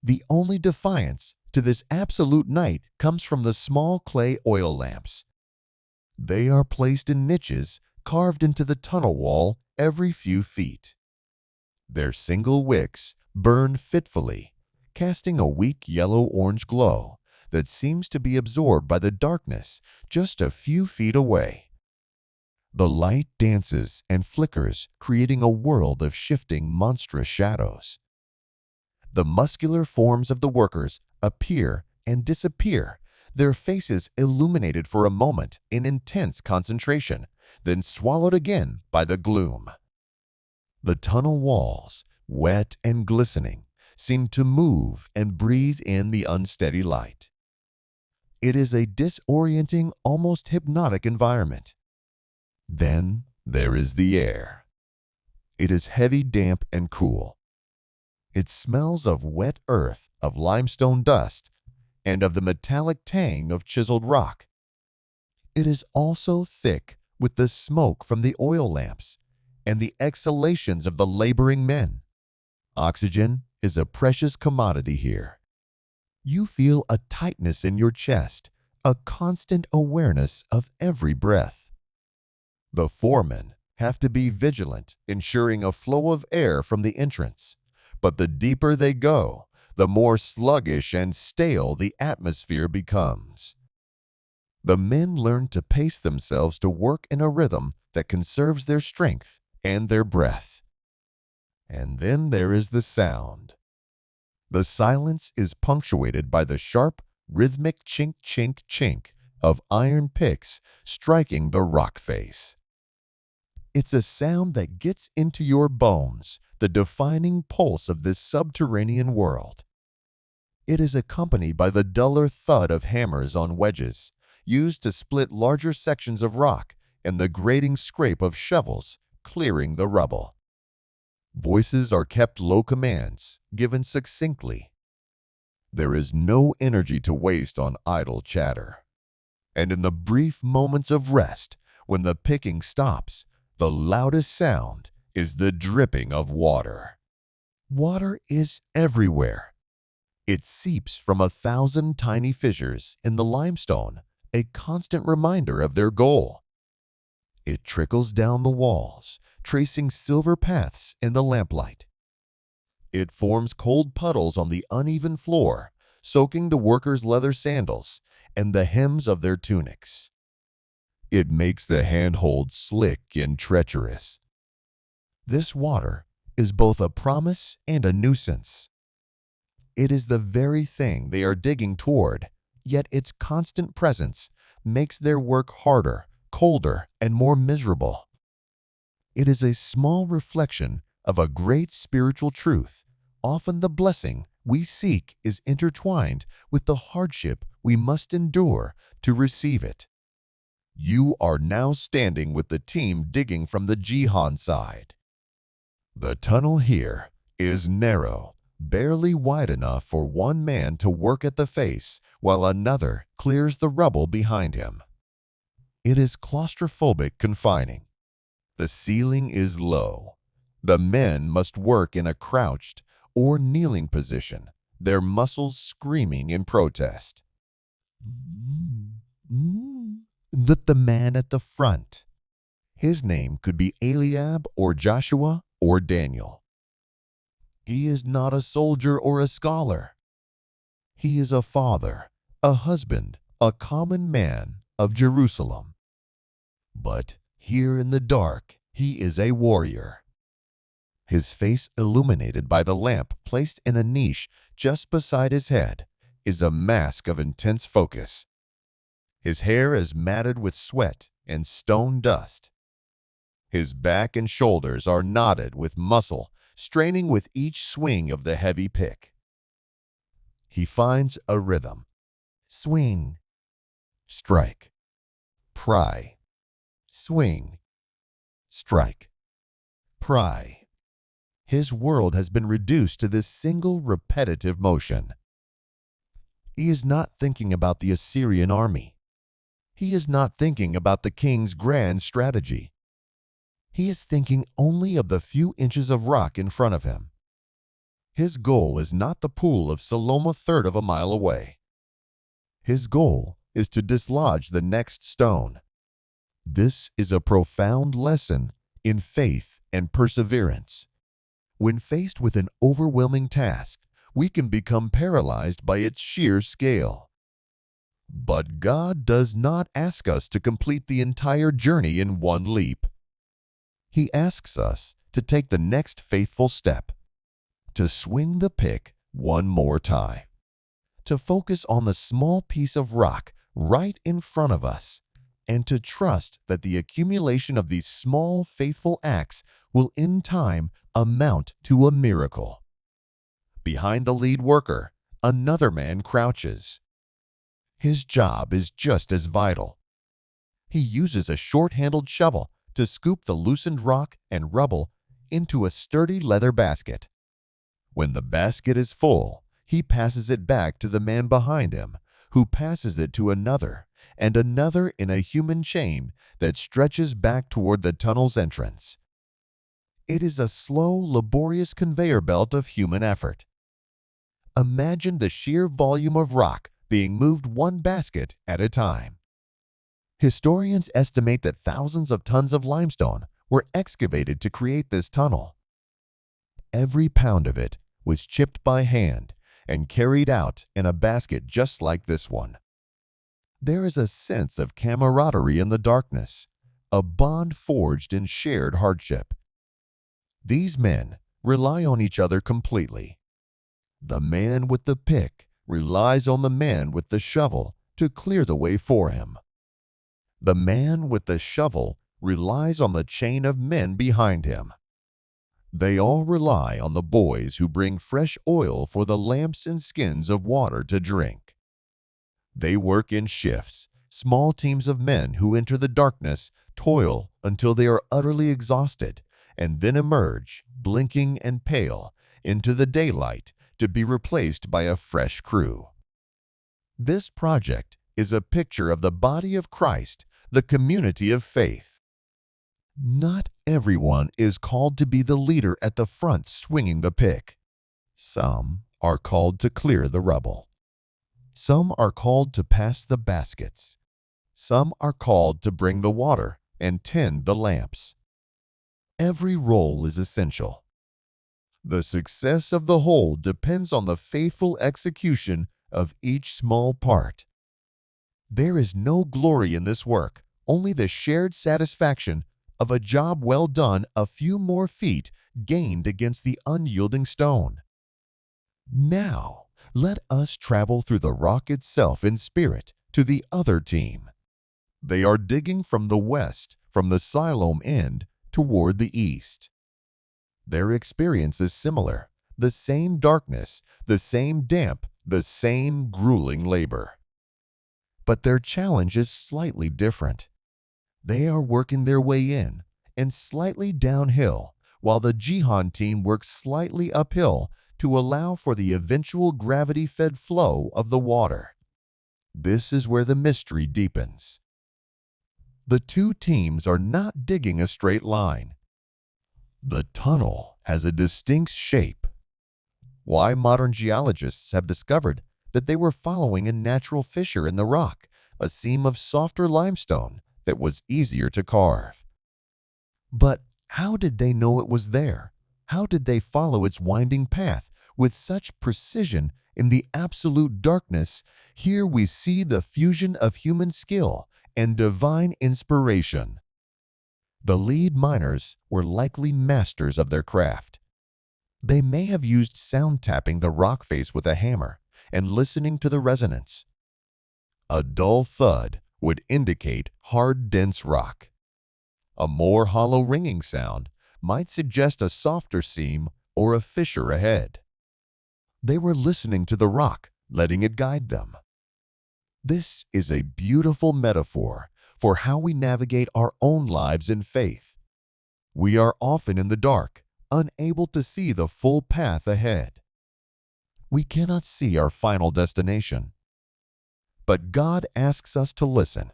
The only defiance to this absolute night comes from the small clay oil lamps. They are placed in niches carved into the tunnel wall every few feet. Their single wicks burn fitfully, casting a weak yellow-orange glow that seems to be absorbed by the darkness just a few feet away. The light dances and flickers, creating a world of shifting, monstrous shadows. The muscular forms of the workers appear and disappear, their faces illuminated for a moment in intense concentration, then swallowed again by the gloom. The tunnel walls, wet and glistening, seem to move and breathe in the unsteady light. It is a disorienting, almost hypnotic environment. Then there is the air. It is heavy, damp, and cool. It smells of wet earth, of limestone dust, and of the metallic tang of chiseled rock. It is also thick with the smoke from the oil lamps and the exhalations of the laboring men. Oxygen is a precious commodity here. You feel a tightness in your chest, a constant awareness of every breath. The foremen have to be vigilant, ensuring a flow of air from the entrance. But the deeper they go, the more sluggish and stale the atmosphere becomes. The men learn to pace themselves to work in a rhythm that conserves their strength and their breath. And then there is the sound. The silence is punctuated by the sharp, rhythmic chink, chink, chink of iron picks striking the rock face. It's a sound that gets into your bones, the defining pulse of this subterranean world. It is accompanied by the duller thud of hammers on wedges, used to split larger sections of rock, and the grating scrape of shovels clearing the rubble. Voices are kept low, commands given succinctly. There is no energy to waste on idle chatter. And in the brief moments of rest, when the picking stops, the loudest sound is the dripping of water. Water is everywhere. It seeps from 1,000 tiny fissures in the limestone, a constant reminder of their goal. It trickles down the walls, tracing silver paths in the lamplight. It forms cold puddles on the uneven floor, soaking the workers' leather sandals and the hems of their tunics. It makes the handhold slick and treacherous. This water is both a promise and a nuisance. It is the very thing they are digging toward, yet its constant presence makes their work harder, colder, and more miserable. It is a small reflection of a great spiritual truth. Often the blessing we seek is intertwined with the hardship we must endure to receive it. You are now standing with the team digging from the Jihan side. The tunnel here is narrow, barely wide enough for one man to work at the face while another clears the rubble behind him. It is claustrophobic, confining. The ceiling is low. The men must work in a crouched or kneeling position, their muscles screaming in protest. the man at the front. His name could be Eliab or Joshua or Daniel. He is not a soldier or a scholar. He is a father, a husband, a common man of Jerusalem. But here in the dark, he is a warrior. His face illuminated by the lamp placed in a niche just beside his head is a mask of intense focus. His hair is matted with sweat and stone dust. His back and shoulders are knotted with muscle, straining with each swing of the heavy pick. He finds a rhythm. Swing, strike, pry, swing, strike, pry. His world has been reduced to this single repetitive motion. He is not thinking about the Assyrian army. He is not thinking about the king's grand strategy. He is thinking only of the few inches of rock in front of him. His goal is not the pool of Siloam a third of a mile away. His goal is to dislodge the next stone. This is a profound lesson in faith and perseverance. When faced with an overwhelming task, we can become paralyzed by its sheer scale. But God does not ask us to complete the entire journey in one leap. He asks us to take the next faithful step, to swing the pick one more time, to focus on the small piece of rock right in front of us, and to trust that the accumulation of these small, faithful acts will in time amount to a miracle. Behind the lead worker, another man crouches. His job is just as vital. He uses a short-handled shovel to scoop the loosened rock and rubble into a sturdy leather basket. When the basket is full, he passes it back to the man behind him, who passes it to another and another in a human chain that stretches back toward the tunnel's entrance. It is a slow, laborious conveyor belt of human effort. Imagine the sheer volume of rock being moved one basket at a time. Historians estimate that thousands of tons of limestone were excavated to create this tunnel. Every pound of it was chipped by hand and carried out in a basket just like this one. There is a sense of camaraderie in the darkness, a bond forged in shared hardship. These men rely on each other completely. The man with the pick relies on the man with the shovel to clear the way for him. The man with the shovel relies on the chain of men behind him. They all rely on the boys who bring fresh oil for the lamps and skins of water to drink. They work in shifts, small teams of men who enter the darkness, toil until they are utterly exhausted, and then emerge, blinking and pale, into the daylight to be replaced by a fresh crew. This project is a picture of the body of Christ, the community of faith. Not everyone is called to be the leader at the front swinging the pick. Some are called to clear the rubble. Some are called to pass the baskets. Some are called to bring the water and tend the lamps. Every role is essential. The success of the whole depends on the faithful execution of each small part. There is no glory in this work, only the shared satisfaction of a job well done, a few more feet gained against the unyielding stone. Now, let us travel through the rock itself in spirit to the other team. They are digging from the west, from the Siloam end, toward the east. Their experience is similar, the same darkness, the same damp, the same grueling labor. But their challenge is slightly different. They are working their way in and slightly downhill, while the Jihan team works slightly uphill to allow for the eventual gravity-fed flow of the water. This is where the mystery deepens. The two teams are not digging a straight line. The tunnel has a distinct shape. Why modern geologists have discovered that they were following a natural fissure in the rock, a seam of softer limestone that was easier to carve. But how did they know it was there? How did they follow its winding path with such precision in the absolute darkness? Here we see the fusion of human skill and divine inspiration. The lead miners were likely masters of their craft. They may have used sound tapping the rock face with a hammer and listening to the resonance. A dull thud would indicate hard, dense rock. A more hollow ringing sound might suggest a softer seam or a fissure ahead. They were listening to the rock, letting it guide them. This is a beautiful metaphor for how we navigate our own lives in faith. We are often in the dark, unable to see the full path ahead. We cannot see our final destination. But God asks us to listen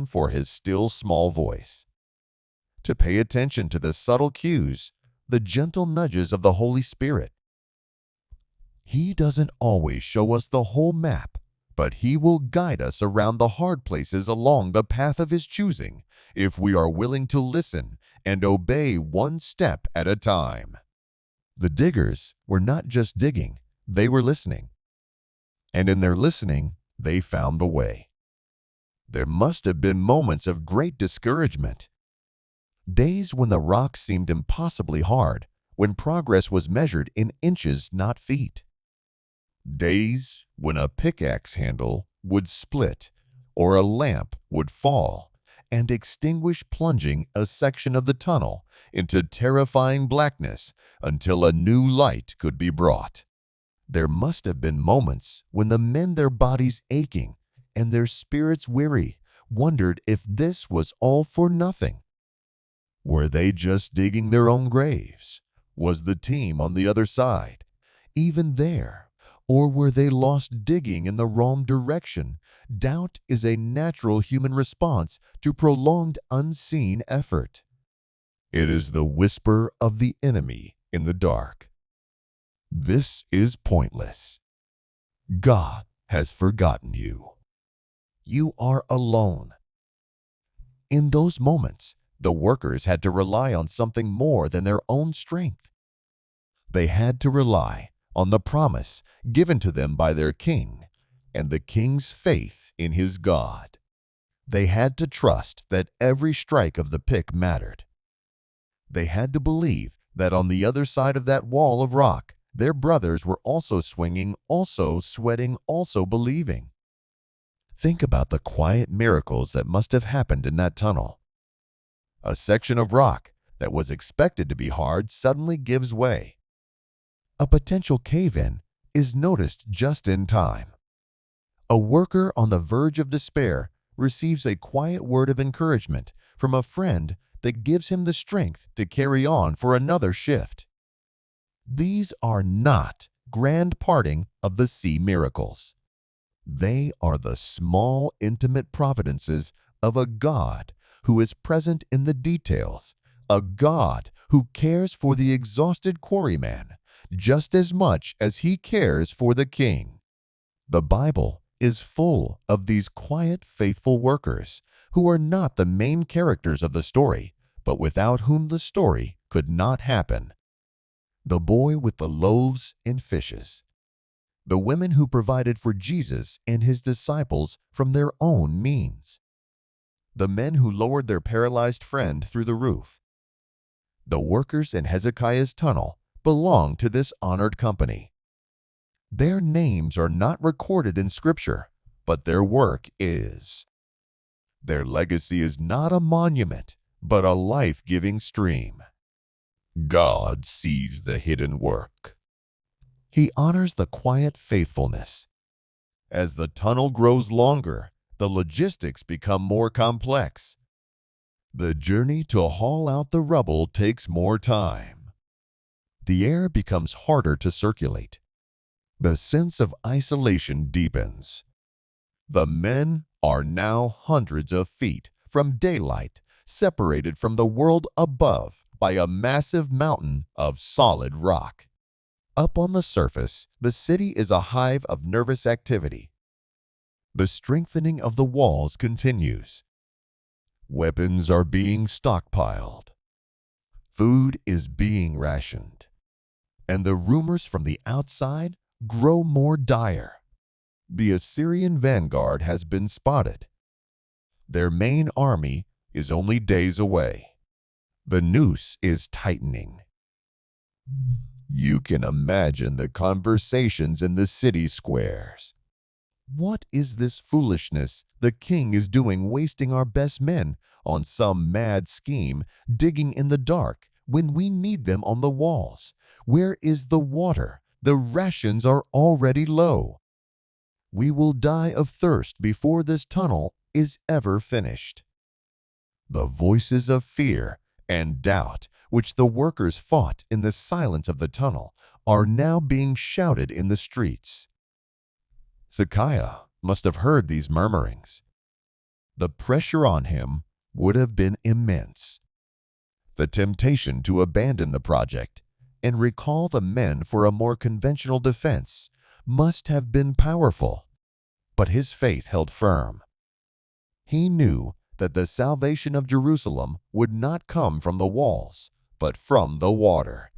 for His still small voice, to pay attention to the subtle cues, the gentle nudges of the Holy Spirit. He doesn't always show us the whole map, but He will guide us around the hard places along the path of His choosing if we are willing to listen and obey one step at a time. The diggers were not just digging, they were listening. And in their listening, they found the way. There must have been moments of great discouragement. Days when the rock seemed impossibly hard, when progress was measured in inches, not feet. Days when a pickaxe handle would split or a lamp would fall and extinguish, plunging a section of the tunnel into terrifying blackness until a new light could be brought. There must have been moments when the men, their bodies aching and their spirits weary, wondered if this was all for nothing. Were they just digging their own graves? Was the team on the other side even there? Or were they lost digging in the wrong direction? Doubt is a natural human response to prolonged unseen effort. It is the whisper of the enemy in the dark. This is pointless. God has forgotten you. You are alone. In those moments, the workers had to rely on something more than their own strength. They had to rely on the promise given to them by their king and the king's faith in his God. They had to trust that every strike of the pick mattered. They had to believe that on the other side of that wall of rock, their brothers were also swinging, also sweating, also believing. Think about the quiet miracles that must have happened in that tunnel. A section of rock that was expected to be hard suddenly gives way. A potential cave-in is noticed just in time. A worker on the verge of despair receives a quiet word of encouragement from a friend that gives him the strength to carry on for another shift. These are not grand parting of the sea miracles. They are the small, intimate providences of a God who is present in the details, a God who cares for the exhausted quarryman just as much as He cares for the king. The Bible is full of these quiet, faithful workers who are not the main characters of the story, but without whom the story could not happen. The boy with the loaves and fishes. The women who provided for Jesus and His disciples from their own means. The men who lowered their paralyzed friend through the roof. The workers in Hezekiah's tunnel belong to this honored company. Their names are not recorded in Scripture, but their work is. Their legacy is not a monument, but a life-giving stream. God sees the hidden work. He honors the quiet faithfulness. As the tunnel grows longer, the logistics become more complex. The journey to haul out the rubble takes more time. The air becomes harder to circulate. The sense of isolation deepens. The men are now hundreds of feet from daylight, separated from the world above by a massive mountain of solid rock. Up on the surface, the city is a hive of nervous activity. The strengthening of the walls continues. Weapons are being stockpiled. Food is being rationed. And the rumors from the outside grow more dire. The Assyrian vanguard has been spotted. Their main army is only days away. The noose is tightening. You can imagine the conversations in the city squares. What is this foolishness the king is doing, wasting our best men on some mad scheme, digging in the dark when we need them on the walls? Where is the water? The rations are already low. We will die of thirst before this tunnel is ever finished. The voices of fear and doubt, which the workers fought in the silence of the tunnel, are now being shouted in the streets. Hezekiah must have heard these murmurings. The pressure on him would have been immense. The temptation to abandon the project and recall the men for a more conventional defense must have been powerful, but his faith held firm. He knew that the salvation of Jerusalem would not come from the walls, but from the water.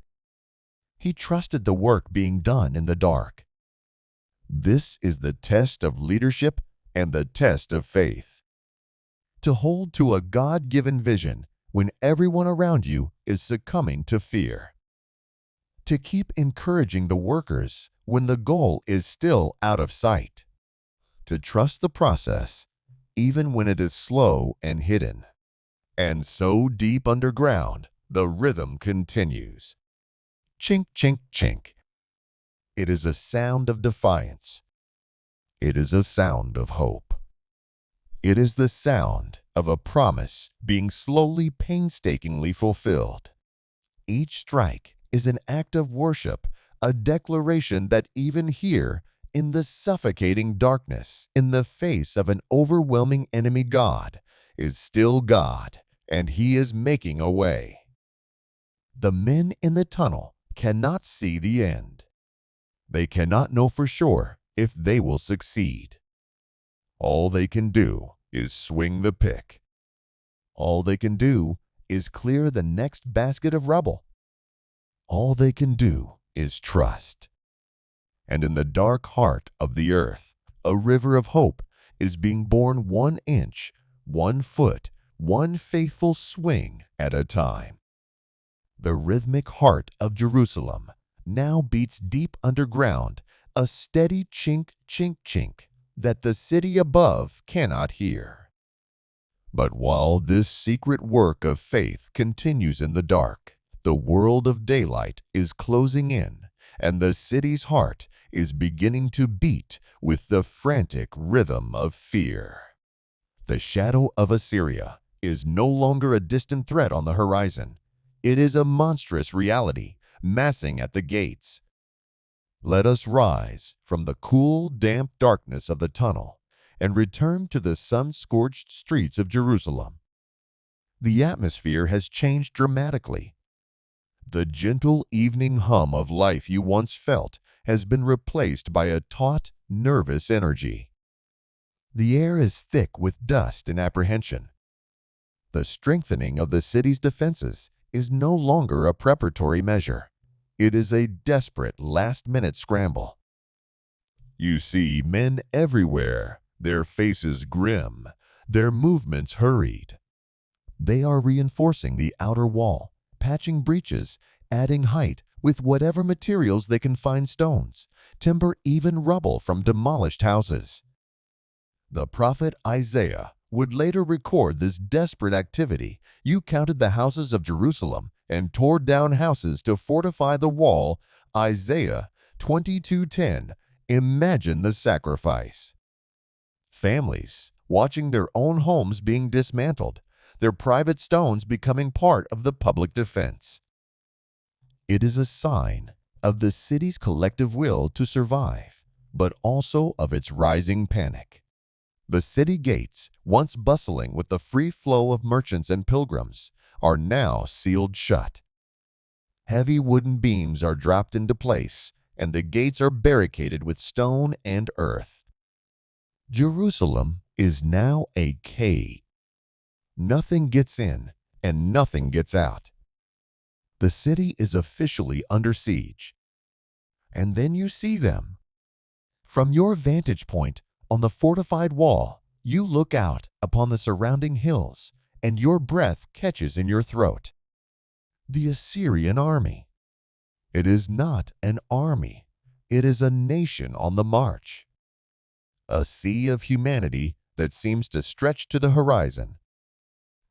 He trusted the work being done in the dark. This is the test of leadership and the test of faith. To hold to a God-given vision when everyone around you is succumbing to fear. To keep encouraging the workers when the goal is still out of sight. To trust the process even when it is slow and hidden. And so deep underground, the rhythm continues. Chink, chink, chink. It is a sound of defiance. It is a sound of hope. It is the sound of a promise being slowly, painstakingly fulfilled. Each strike is an act of worship, a declaration that even here, in the suffocating darkness, in the face of an overwhelming enemy, God is still God, and He is making a way. The men in the tunnel cannot see the end. They cannot know for sure if they will succeed. All they can do is swing the pick. All they can do is clear the next basket of rubble. All they can do is trust. And in the dark heart of the earth, a river of hope is being born 1 inch, 1 foot, 1 faithful swing at a time. The rhythmic heart of Jerusalem now beats deep underground, a steady chink, chink, chink that the city above cannot hear. But while this secret work of faith continues in the dark, the world of daylight is closing in, and the city's heart is beginning to beat with the frantic rhythm of fear. The shadow of Assyria is no longer a distant threat on the horizon. It is a monstrous reality massing at the gates. Let us rise from the cool, damp darkness of the tunnel and return to the sun-scorched streets of Jerusalem. The atmosphere has changed dramatically. The gentle evening hum of life you once felt has been replaced by a taut, nervous energy. The air is thick with dust and apprehension. The strengthening of the city's defenses is no longer a preparatory measure. It is a desperate last-minute scramble. You see men everywhere, their faces grim, their movements hurried. They are reinforcing the outer wall, patching breaches, adding height with whatever materials they can find: stones, timber, even rubble from demolished houses. The prophet Isaiah would later record this desperate activity. You counted the houses of Jerusalem and tore down houses to fortify the wall. Isaiah 22:10. Imagine the sacrifice. Families watching their own homes being dismantled, their private stones becoming part of the public defense. It is a sign of the city's collective will to survive, but also of its rising panic. The city gates, once bustling with the free flow of merchants and pilgrims, are now sealed shut. Heavy wooden beams are dropped into place, and the gates are barricaded with stone and earth. Jerusalem is now a cave. Nothing gets in and nothing gets out. The city is officially under siege. And then you see them. From your vantage point on the fortified wall, you look out upon the surrounding hills, and your breath catches in your throat. The Assyrian army. It is not an army. It is a nation on the march. A sea of humanity that seems to stretch to the horizon.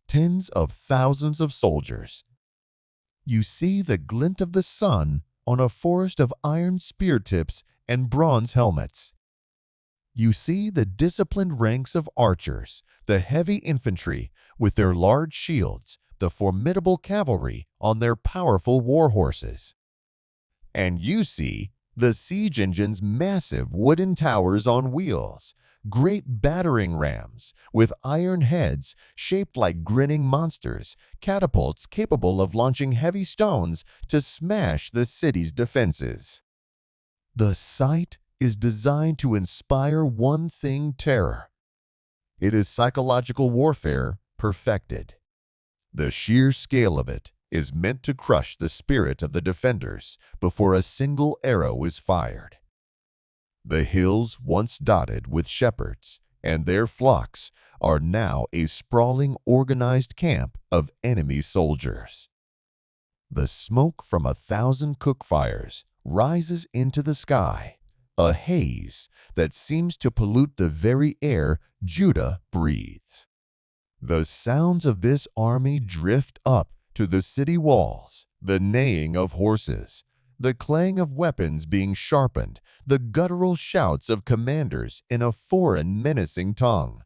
Tens of thousands of soldiers. You see the glint of the sun on a forest of iron spear tips and bronze helmets. You see the disciplined ranks of archers, the heavy infantry with their large shields, the formidable cavalry on their powerful war horses. And you see the siege engine's massive wooden towers on wheels, great battering rams with iron heads shaped like grinning monsters, catapults capable of launching heavy stones to smash the city's defenses. The sight is designed to inspire one thing: terror. It is psychological warfare perfected. The sheer scale of it is meant to crush the spirit of the defenders before a single arrow is fired. The hills, once dotted with shepherds and their flocks, are now a sprawling, organized camp of enemy soldiers. The smoke from 1,000 cook fires rises into the sky, a haze that seems to pollute the very air Judah breathes. The sounds of this army drift up to the city walls, the neighing of horses, the clang of weapons being sharpened, the guttural shouts of commanders in a foreign, menacing tongue.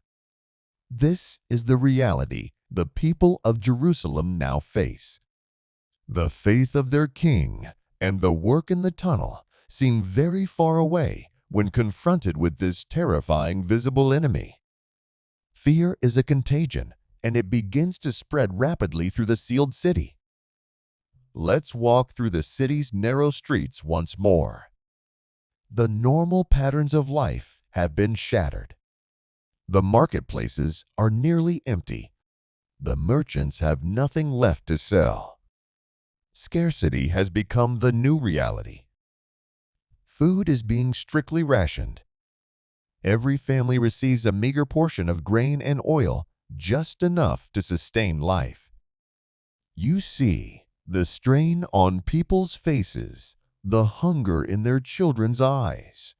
This is the reality the people of Jerusalem now face. The faith of their king and the work in the tunnel seem very far away when confronted with this terrifying visible enemy. Fear is a contagion, and it begins to spread rapidly through the sealed city. Let's walk through the city's narrow streets once more. The normal patterns of life have been shattered. The marketplaces are nearly empty. The merchants have nothing left to sell. Scarcity has become the new reality. Food is being strictly rationed. Every family receives a meager portion of grain and oil, just enough to sustain life. You see the strain on people's faces, the hunger in their children's eyes.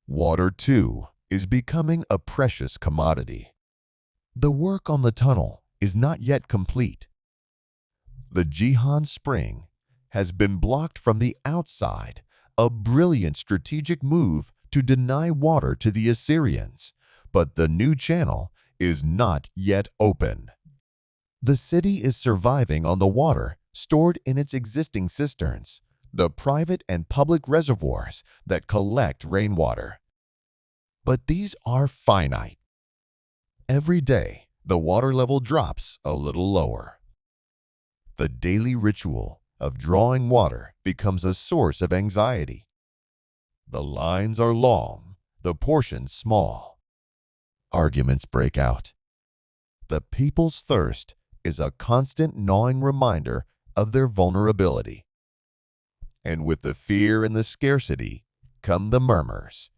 Water, too, is becoming a precious commodity. The work on the tunnel is not yet complete. The Gihon Spring has been blocked from the outside, a brilliant strategic move to deny water to the Assyrians, but the new channel is not yet open. The city is surviving on the water stored in its existing cisterns, the private and public reservoirs that collect rainwater. But these are finite. Every day, the water level drops a little lower. The daily ritual of drawing water becomes a source of anxiety. The lines are long, the portions small. Arguments break out. The people's thirst is a constant gnawing reminder of their vulnerability. And with the fear and the scarcity come the murmurs.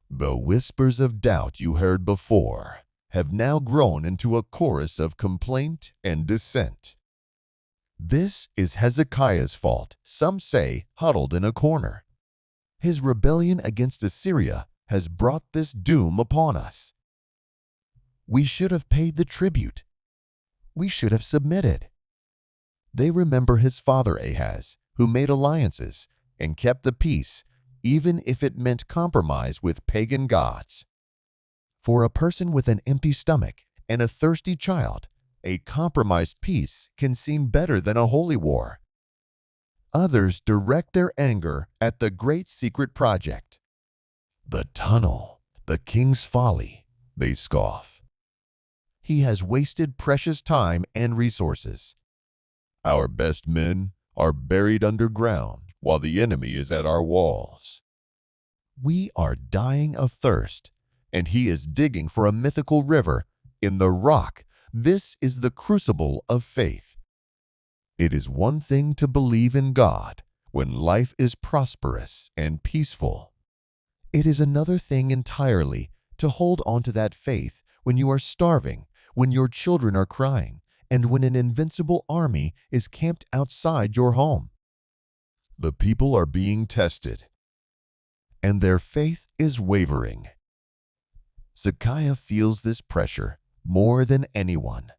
The whispers of doubt you heard before have now grown into a chorus of complaint and dissent. This is Hezekiah's fault, some say, huddled in a corner. His rebellion against Assyria has brought this doom upon us. We should have paid the tribute. We should have submitted. They remember his father Ahaz, who made alliances and kept the peace, even if it meant compromise with pagan gods. For a person with an empty stomach and a thirsty child, a compromised peace can seem better than a holy war. Others direct their anger at the great secret project. The tunnel, the king's folly, they scoff. He has wasted precious time and resources. Our best men are buried underground while the enemy is at our walls. We are dying of thirst, and he is digging for a mythical river in the rock. This is the crucible of faith. It is one thing to believe in God when life is prosperous and peaceful. It is another thing entirely to hold on to that faith when you are starving, when your children are crying, and when an invincible army is camped outside your home. The people are being tested, and their faith is wavering. Hezekiah feels this pressure more than anyone.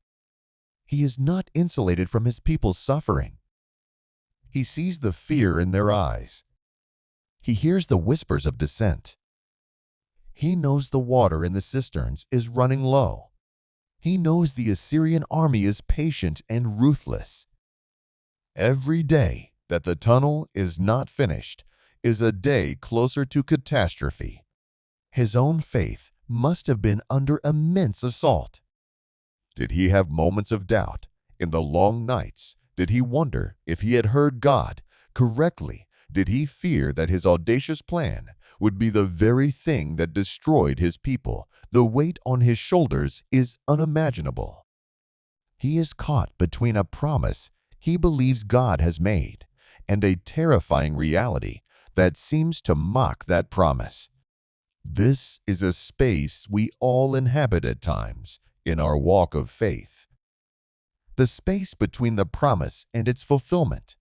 He is not insulated from his people's suffering. He sees the fear in their eyes. He hears the whispers of dissent. He knows the water in the cisterns is running low. He knows the Assyrian army is patient and ruthless. Every day that the tunnel is not finished is a day closer to catastrophe. His own faith must have been under immense assault. Did he have moments of doubt? In the long nights, did he wonder if he had heard God correctly? Did he fear that his audacious plan would be the very thing that destroyed his people? The weight on his shoulders is unimaginable. He is caught between a promise he believes God has made and a terrifying reality that seems to mock that promise. This is a space we all inhabit at times in our walk of faith. The space between the promise and its fulfillment.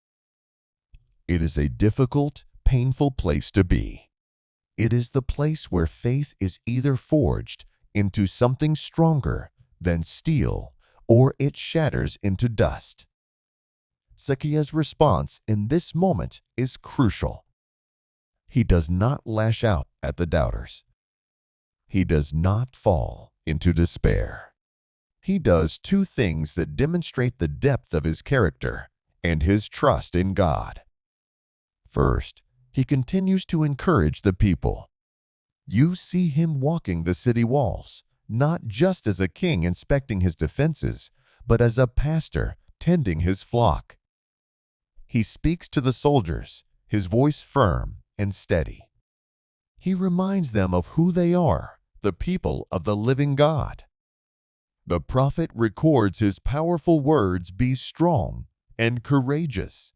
It is a difficult, painful place to be. It is the place where faith is either forged into something stronger than steel or it shatters into dust. Hezekiah's response in this moment is crucial. He does not lash out at the doubters. He does not fall into despair. He does two things that demonstrate the depth of his character and his trust in God. First, he continues to encourage the people. You see him walking the city walls, not just as a king inspecting his defenses, but as a pastor tending his flock. He speaks to the soldiers, his voice firm and steady. He reminds them of who they are, the people of the living God. The prophet records his powerful words, "Be strong and courageous."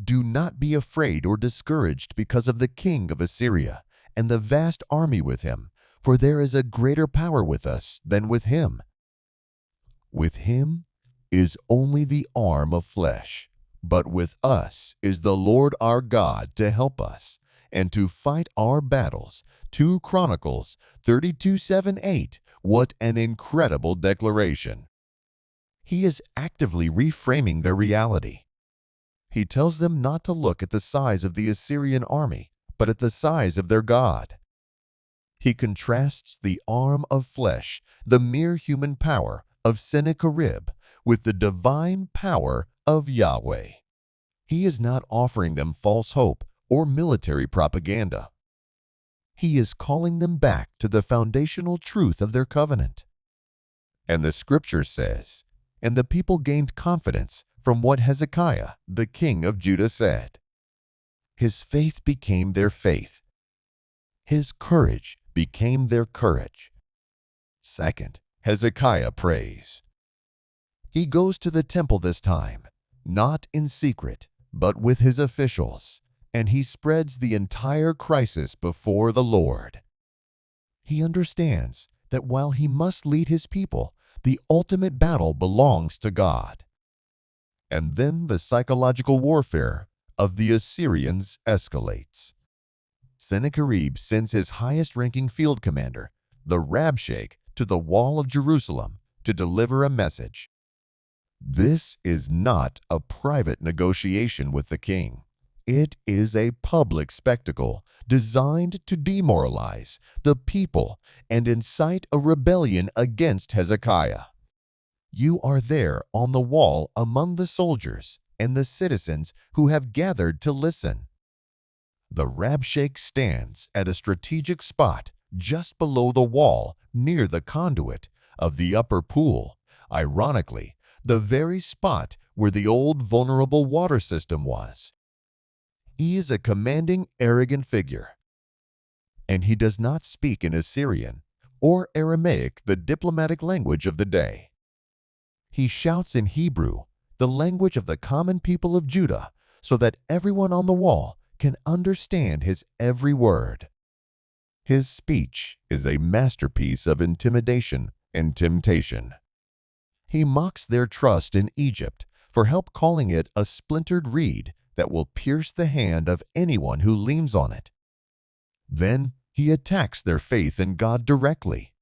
Do not be afraid or discouraged because of the king of Assyria and the vast army with him, for there is a greater power with us than with him. With him is only the arm of flesh, but with us is the Lord our God to help us and to fight our battles. 2 Chronicles 32:7-8. What an incredible declaration. He is actively reframing their reality. He tells them not to look at the size of the Assyrian army, but at the size of their God. He contrasts the arm of flesh, the mere human power of Sennacherib, with the divine power of Yahweh. He is not offering them false hope or military propaganda. He is calling them back to the foundational truth of their covenant. And the scripture says, "And the people gained confidence from what Hezekiah, the king of Judah, said." His faith became their faith. His courage became their courage. Second, Hezekiah prays. He goes to the temple this time, not in secret, but with his officials, and he spreads the entire crisis before the Lord. He understands that while he must lead his people, the ultimate battle belongs to God. And then the psychological warfare of the Assyrians escalates. Sennacherib sends his highest-ranking field commander, the Rabshakeh, to the wall of Jerusalem to deliver a message. This is not a private negotiation with the king. It is a public spectacle designed to demoralize the people and incite a rebellion against Hezekiah. You are there on the wall among the soldiers and the citizens who have gathered to listen. The Rabshakeh stands at a strategic spot just below the wall near the conduit of the upper pool, ironically, the very spot where the old vulnerable water system was. He is a commanding, arrogant figure. and he does not speak in Assyrian or Aramaic, the diplomatic language of the day. He shouts in Hebrew, the language of the common people of Judah, so that everyone on the wall can understand his every word. His speech is a masterpiece of intimidation and temptation. He mocks their trust in Egypt for help, calling it a splintered reed that will pierce the hand of anyone who leans on it. Then he attacks their faith in God directly.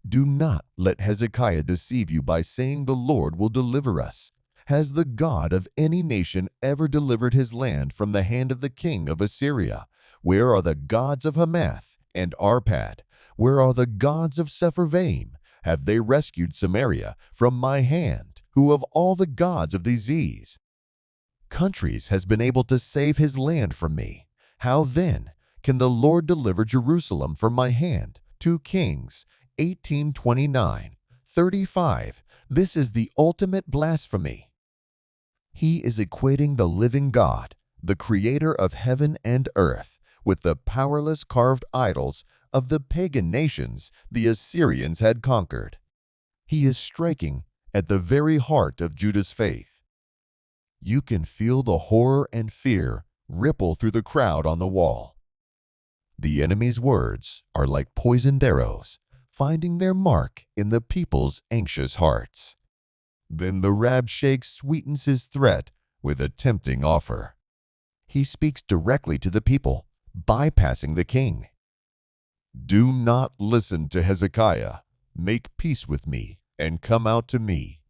Do not let Hezekiah deceive you by saying the Lord will deliver us. Has the God of any nation ever delivered his land from the hand of the king of Assyria? Where are the gods of Hamath and Arpad? Where are the gods of Sepharvaim? Have they rescued Samaria from my hand? Who of all the gods of these countries has been able to save his land from me? How then can the Lord deliver Jerusalem from my hand? 2 Kings 18:29-35. This is the ultimate blasphemy. He is equating the living God, the creator of heaven and earth, with the powerless carved idols of the pagan nations the Assyrians had conquered. He is striking at the very heart of Judah's faith. You can feel the horror and fear ripple through the crowd on the wall. The enemy's words are like poisoned arrows, finding their mark in the people's anxious hearts. Then the Rabshakeh sweetens his threat with a tempting offer. He speaks directly to the people, bypassing the king. Do not listen to Hezekiah. Make peace with me and come out to me.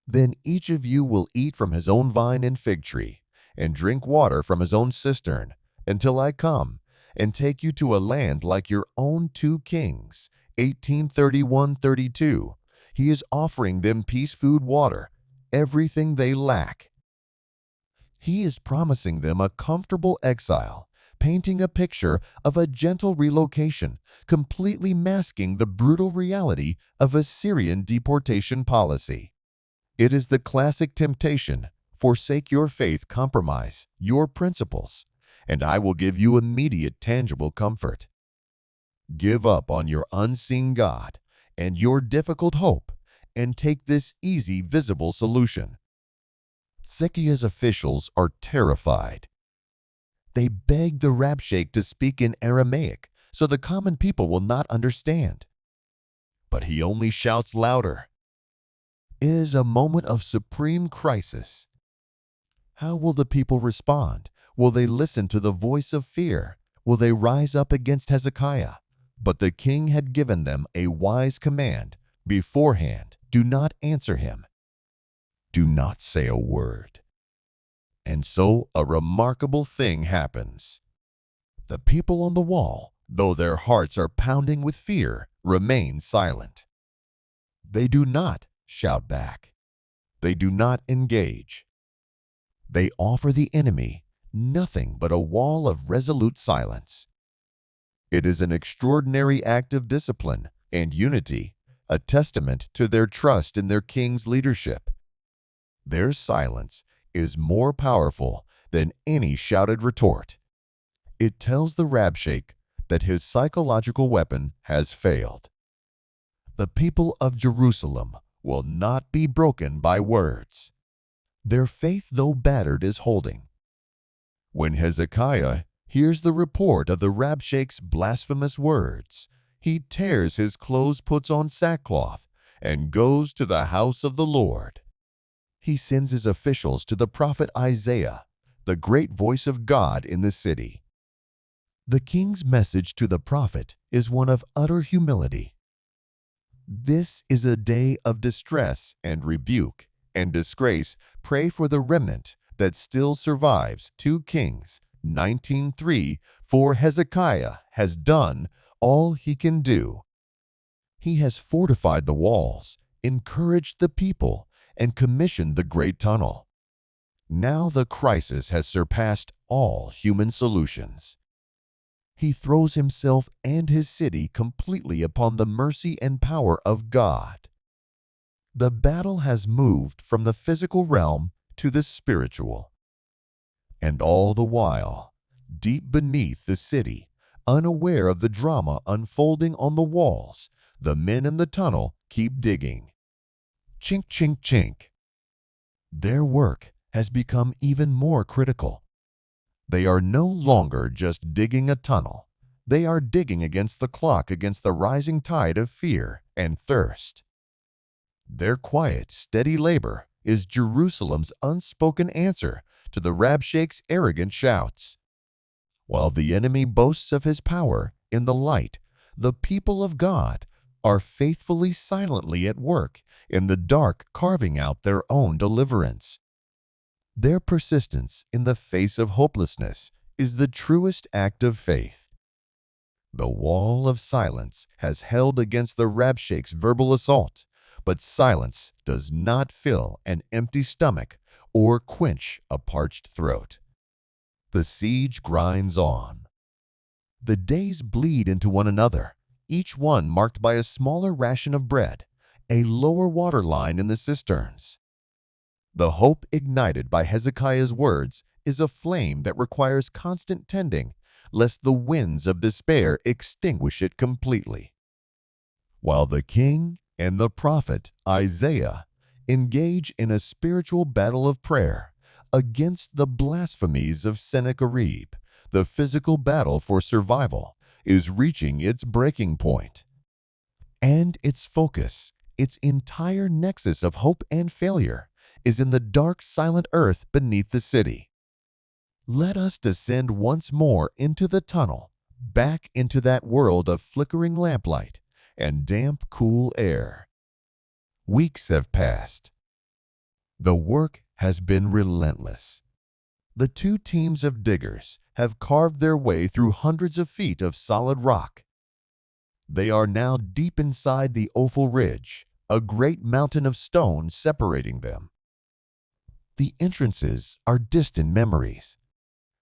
Then each of you will eat from his own vine and fig tree, and drink water from his own cistern, until I come and take you to a land like your own 2 Kings 18:31-32. He is offering them peace, food, water, everything they lack. He is promising them a comfortable exile, painting a picture of a gentle relocation, completely masking the brutal reality of Assyrian deportation policy. It is the classic temptation: forsake your faith, compromise your principles, and I will give you immediate tangible comfort. Give up on your unseen God and your difficult hope, and take this easy, visible solution. Hezekiah's officials are terrified. They beg the Rabshakeh to speak in Aramaic so the common people will not understand. But he only shouts louder. It is a moment of supreme crisis. How will the people respond? Will they listen to the voice of fear? Will they rise up against Hezekiah? But the king had given them a wise command beforehand: do not answer him. Do not say a word. And so a remarkable thing happens. The people on the wall, though their hearts are pounding with fear, remain silent. They do not shout back. They do not engage. They offer the enemy nothing but a wall of resolute silence. It is an extraordinary act of discipline and unity, a testament to their trust in their king's leadership. Their silence is more powerful than any shouted retort. It tells the Rabshakeh that his psychological weapon has failed. The people of Jerusalem will not be broken by words. Their faith, though battered, is holding. When Hezekiah hears the report of the Rabshakeh's blasphemous words, he tears his clothes, puts on sackcloth, and goes to the house of the Lord. He sends his officials to the prophet Isaiah, the great voice of God in the city. The king's message to the prophet is one of utter humility. This is a day of distress and rebuke and disgrace. Pray for the remnant that still survives. 2 Kings 19:3. For Hezekiah has done all he can do. He has fortified the walls, encouraged the people, and commissioned the great tunnel. Now the crisis has surpassed all human solutions. He throws himself and his city completely upon the mercy and power of God. The battle has moved from the physical realm to the spiritual. And all the while, deep beneath the city, Unaware of the drama unfolding on the walls, the men in the tunnel keep digging. Chink, chink, chink. Their work has become even more critical. They are no longer just digging a tunnel. They are digging against the clock, against the rising tide of fear and thirst. Their quiet, steady labor is Jerusalem's unspoken answer to the Rabshakeh's arrogant shouts. While the enemy boasts of his power in the light, the people of God are faithfully, silently at work in the dark, carving out their own deliverance. Their persistence in the face of hopelessness is the truest act of faith. The wall of silence has held against the Rabshakeh's verbal assault, but silence does not fill an empty stomach or quench a parched throat. The siege grinds on. The days bleed into one another, each one marked by a smaller ration of bread, a lower water line in the cisterns. The hope ignited by Hezekiah's words is a flame that requires constant tending, lest the winds of despair extinguish it completely. While the king and the prophet Isaiah engage in a spiritual battle of prayer against the blasphemies of Sennacherib, the physical battle for survival is reaching its breaking point. And its focus, its entire nexus of hope and failure, is in the dark, silent earth beneath the city. Let us descend once more into the tunnel, back into that world of flickering lamplight and damp, cool air. Weeks have passed. The work has been relentless. The two teams of diggers have carved their way through hundreds of feet of solid rock. They are now deep inside the Ophel Ridge, a great mountain of stone separating them. The entrances are distant memories.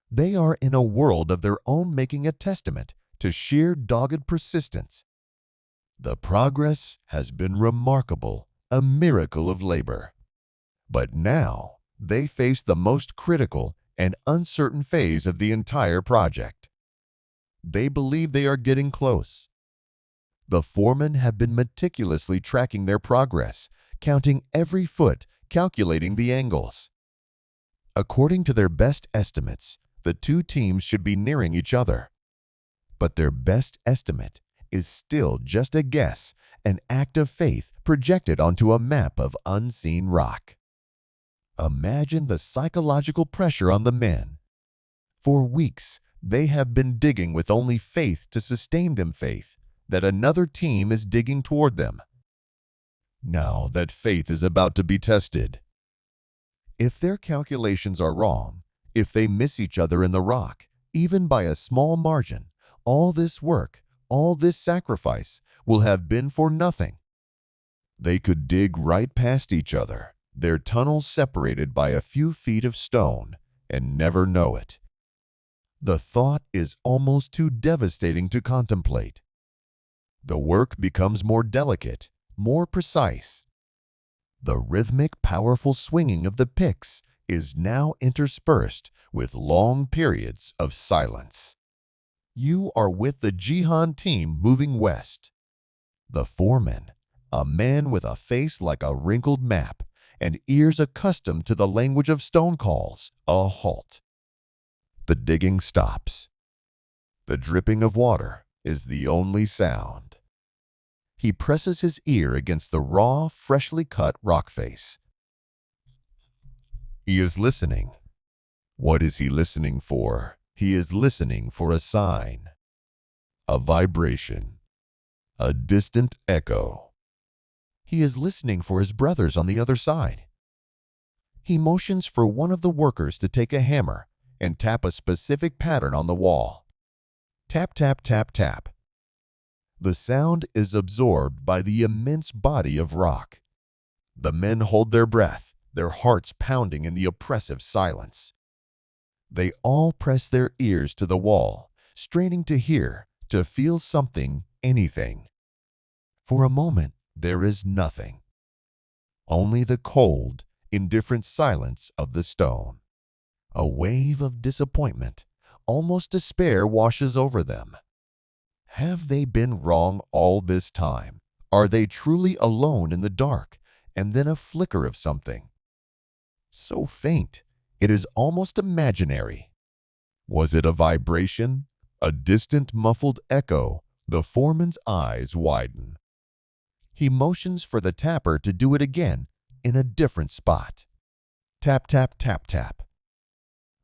They are in a world of their own, making a testament to sheer dogged persistence. The progress has been remarkable, a miracle of labor. But now they face the most critical and uncertain phase of the entire project. They believe they are getting close. The foremen have been meticulously tracking their progress, counting every foot, calculating the angles. According to their best estimates, the two teams should be nearing each other. But their best estimate is still just a guess, an act of faith projected onto a map of unseen rock. Imagine the psychological pressure on the men. For weeks, they have been digging with only faith to sustain them, faith that another team is digging toward them. Now that faith is about to be tested. If their calculations are wrong, if they miss each other in the rock, even by a small margin, all this work, all this sacrifice will have been for nothing. They could dig right past each other, their tunnels separated by a few feet of stone, and never know it. The thought is almost too devastating to contemplate. The work becomes more delicate, more precise. The rhythmic, powerful swinging of the picks is now interspersed with long periods of silence. You are with the Jihan team moving west. The foreman, a man with a face like a wrinkled map and ears accustomed to the language of stone, calls a halt. The digging stops. The dripping of water is the only sound. He presses his ear against the raw, freshly cut rock face. He is listening. What is he listening for? He is listening for a sign, a vibration, a distant echo. He is listening for his brothers on the other side. He motions for one of the workers to take a hammer and tap a specific pattern on the wall. Tap, tap, tap, tap. The sound is absorbed by the immense body of rock. The men hold their breath, their hearts pounding in the oppressive silence. They all press their ears to the wall, straining to hear, to feel something, anything. For a moment, there is nothing. Only the cold, indifferent silence of the stone. A wave of disappointment, almost despair, washes over them. Have they been wrong all this time? Are they truly alone in the dark? And then a flicker of something, so faint, it is almost imaginary. Was it a vibration? A distant, muffled echo? The foreman's eyes widen. He motions for the tapper to do it again in a different spot. Tap, tap, tap, tap.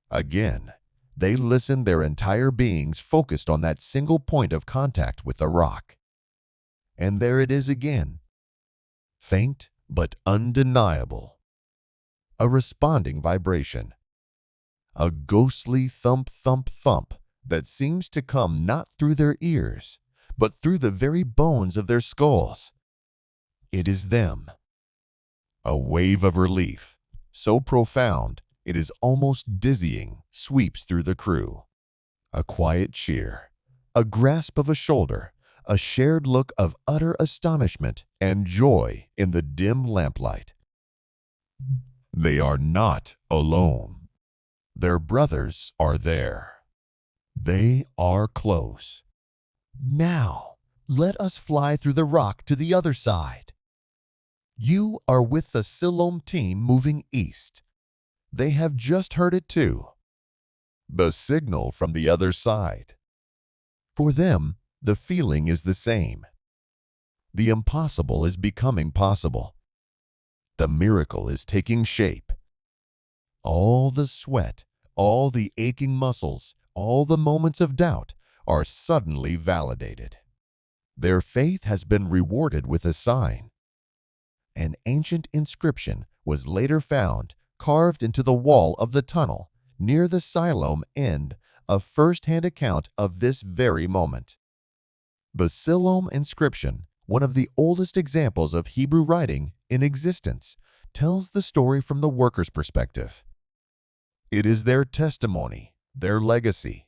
Again, they listen, their entire beings focused on that single point of contact with the rock. And there it is again. Faint but undeniable. A responding vibration. A ghostly thump, thump, thump that seems to come not through their ears, but through the very bones of their skulls. It is them. A wave of relief, so profound it is almost dizzying, sweeps through the crew. A quiet cheer, a grasp of a shoulder, a shared look of utter astonishment and joy in the dim lamplight. They are not alone. Their brothers are there. They are close. Now, let us fly through the rock to the other side. You are with the Siloam team moving east. They have just heard it too. The signal from the other side. For them, the feeling is the same. The impossible is becoming possible. The miracle is taking shape. All the sweat, all the aching muscles, all the moments of doubt are suddenly validated. Their faith has been rewarded with a sign. An ancient inscription was later found carved into the wall of the tunnel near the Siloam end, a first-hand account of this very moment. The Siloam inscription, one of the oldest examples of Hebrew writing in existence, tells the story from the workers' perspective. It is their testimony, their legacy.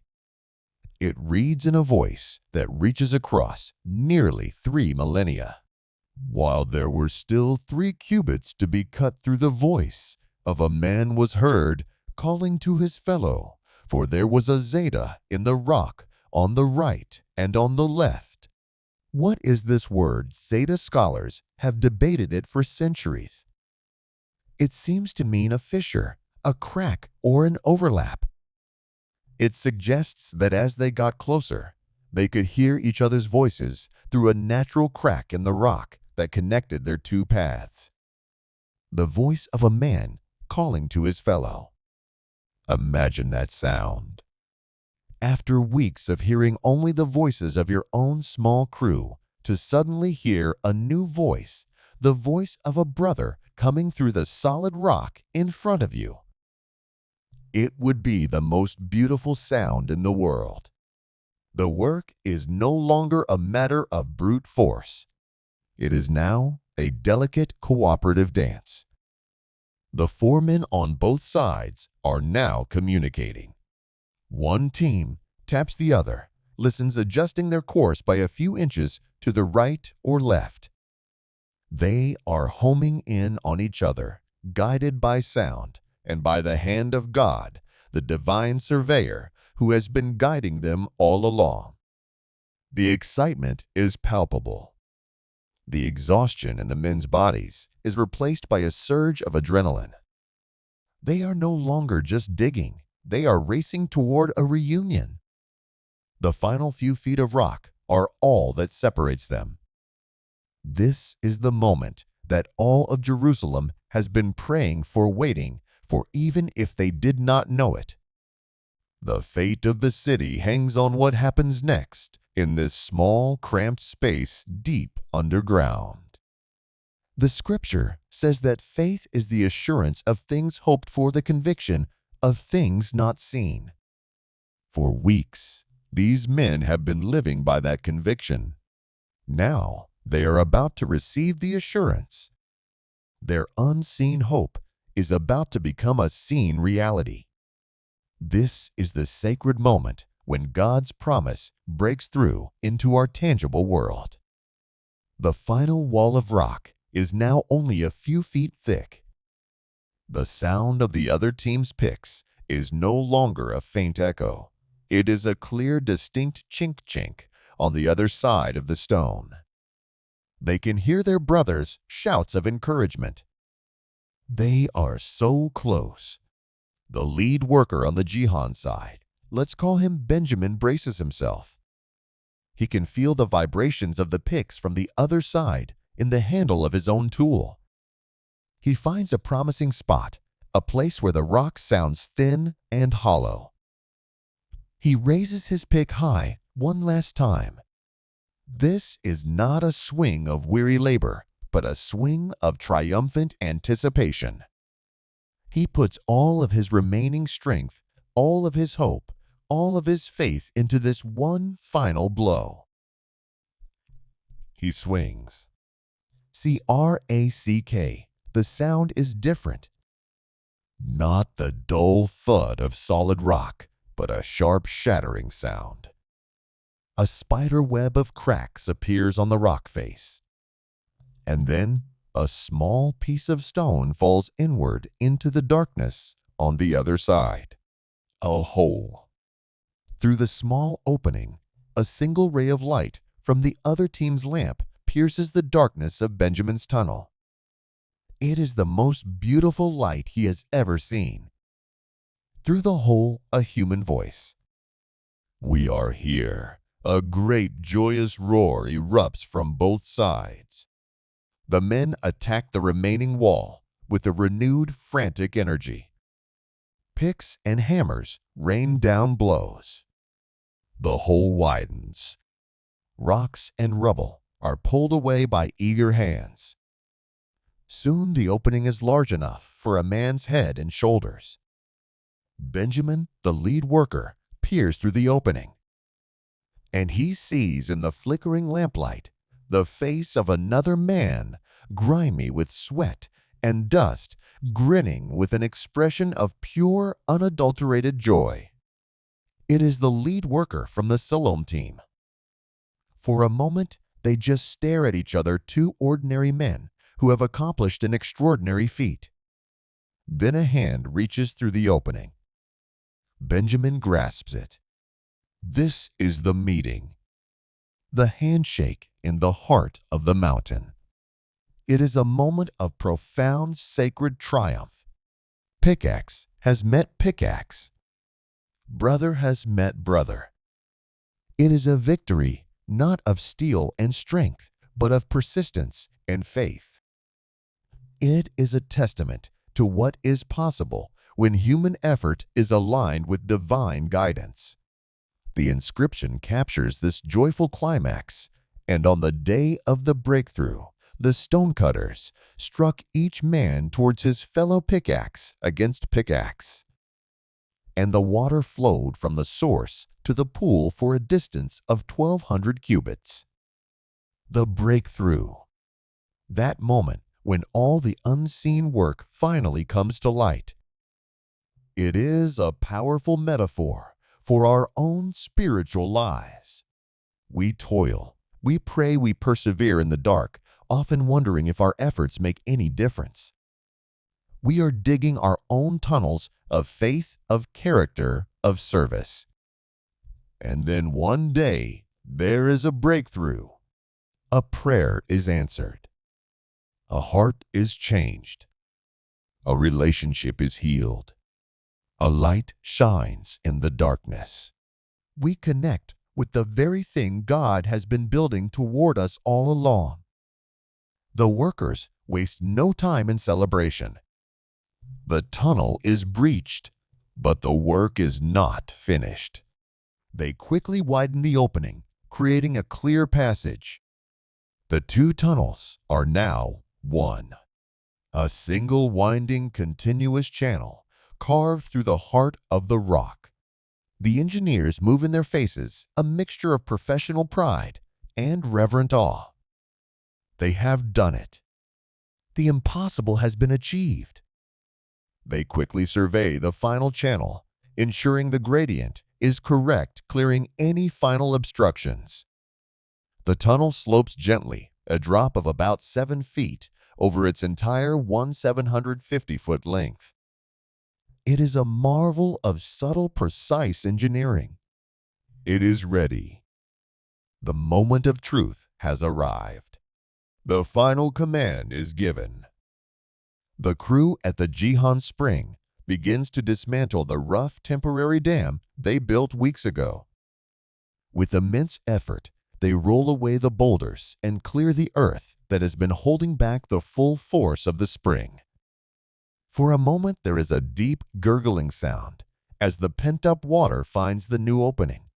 It reads in a voice that reaches across nearly 3 millennia. While there were still 3 cubits to be cut through, the voice of a man was heard calling to his fellow, for there was a zeta in the rock on the right and on the left. What is this word? Zeta scholars have debated it for centuries. It seems to mean a fissure, a crack, or an overlap. It suggests that as they got closer, they could hear each other's voices through a natural crack in the rock that connected their 2 paths. The voice of a man calling to his fellow. Imagine that sound. After weeks of hearing only the voices of your own small crew, to suddenly hear a new voice, the voice of a brother coming through the solid rock in front of you. It would be the most beautiful sound in the world. The work is no longer a matter of brute force. It is now a delicate cooperative dance. The 4 men on both sides are now communicating. One team taps the other, listens, adjusting their course by a few inches to the right or left. They are homing in on each other, guided by sound and by the hand of God, the divine surveyor who has been guiding them all along. The excitement is palpable. The exhaustion in the men's bodies is replaced by a surge of adrenaline. They are no longer just digging. They are racing toward a reunion. The final few feet of rock are all that separates them. This is the moment that all of Jerusalem has been praying for, waiting for, even if they did not know it. The fate of the city hangs on what happens next in this small, cramped space deep underground. The scripture says that faith is the assurance of things hoped for, the conviction of things not seen. For weeks, these men have been living by that conviction. Now, they are about to receive the assurance. Their unseen hope is about to become a seen reality. This is the sacred moment when God's promise breaks through into our tangible world. The final wall of rock is now only a few feet thick. The sound of the other team's picks is no longer a faint echo. It is a clear, distinct chink-chink, on the other side of the stone. They can hear their brothers' shouts of encouragement. They are so close. The lead worker on the Jihan side, let's call him Benjamin, braces himself. He can feel the vibrations of the picks from the other side in the handle of his own tool. He finds a promising spot, a place where the rock sounds thin and hollow. He raises his pick high one last time. This is not a swing of weary labor, but a swing of triumphant anticipation. He puts all of his remaining strength, all of his hope, all of his faith into this one final blow. He swings. C-R-A-C-K. The sound is different. Not the dull thud of solid rock, but a sharp shattering sound. A spider web of cracks appears on the rock face. And then a small piece of stone falls inward into the darkness on the other side. A hole. Through the small opening, a single ray of light from the other team's lamp pierces the darkness of Benjamin's tunnel. It is the most beautiful light he has ever seen. Through the hole, a human voice. "We are here." A great joyous roar erupts from both sides. The men attack the remaining wall with a renewed frantic energy. Picks and hammers rain down blows. The hole widens. Rocks and rubble are pulled away by eager hands. Soon the opening is large enough for a man's head and shoulders. Benjamin, the lead worker, peers through the opening, and he sees in the flickering lamplight the face of another man, grimy with sweat and dust, grinning with an expression of pure, unadulterated joy. It is the lead worker from the Salom team. For a moment, they just stare at each other, two ordinary men who have accomplished an extraordinary feat. Then a hand reaches through the opening. Benjamin grasps it. This is the meeting. The handshake in the heart of the mountain. It is a moment of profound sacred triumph. Pickaxe has met pickaxe. Brother has met brother. It is a victory not of steel and strength, but of persistence and faith. It is a testament to what is possible when human effort is aligned with divine guidance. The inscription captures this joyful climax, and on the day of the breakthrough, the stonecutters struck each man towards his fellow pickaxe against pickaxe. And the water flowed from the source to the pool for a distance of 1,200 cubits. The breakthrough. That moment when all the unseen work finally comes to light. It is a powerful metaphor for our own spiritual lives. We toil, we pray, we persevere in the dark, often wondering if our efforts make any difference. We are digging our own tunnels of faith, of character, of service. And then one day, there is a breakthrough. A prayer is answered. A heart is changed. A relationship is healed. A light shines in the darkness. We connect with the very thing God has been building toward us all along. The workers waste no time in celebration. The tunnel is breached, but the work is not finished. They quickly widen the opening, creating a clear passage. The two tunnels are now one. A single winding, continuous channel carved through the heart of the rock. The engineers move in their faces a mixture of professional pride and reverent awe. They have done it. The impossible has been achieved. They quickly survey the final channel, ensuring the gradient is correct, clearing any final obstructions. The tunnel slopes gently, a drop of about 7 feet over its entire 1,750-foot length. It is a marvel of subtle, precise engineering. It is ready. The moment of truth has arrived. The final command is given. The crew at the Jihan Spring begins to dismantle the rough temporary dam they built weeks ago. With immense effort, they roll away the boulders and clear the earth that has been holding back the full force of the spring. For a moment, there is a deep gurgling sound as the pent-up water finds the new opening.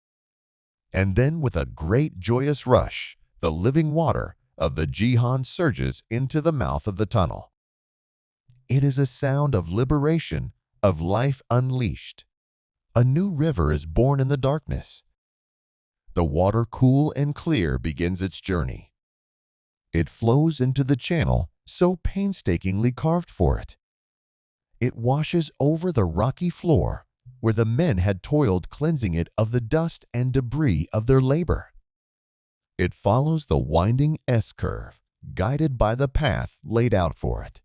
And then, with a great joyous rush, the living water of the Jihan surges into the mouth of the tunnel. It is a sound of liberation, of life unleashed. A new river is born in the darkness. The water, cool and clear, begins its journey. It flows into the channel so painstakingly carved for it. It washes over the rocky floor where the men had toiled, cleansing it of the dust and debris of their labor. It follows the winding S-curve, guided by the path laid out for it.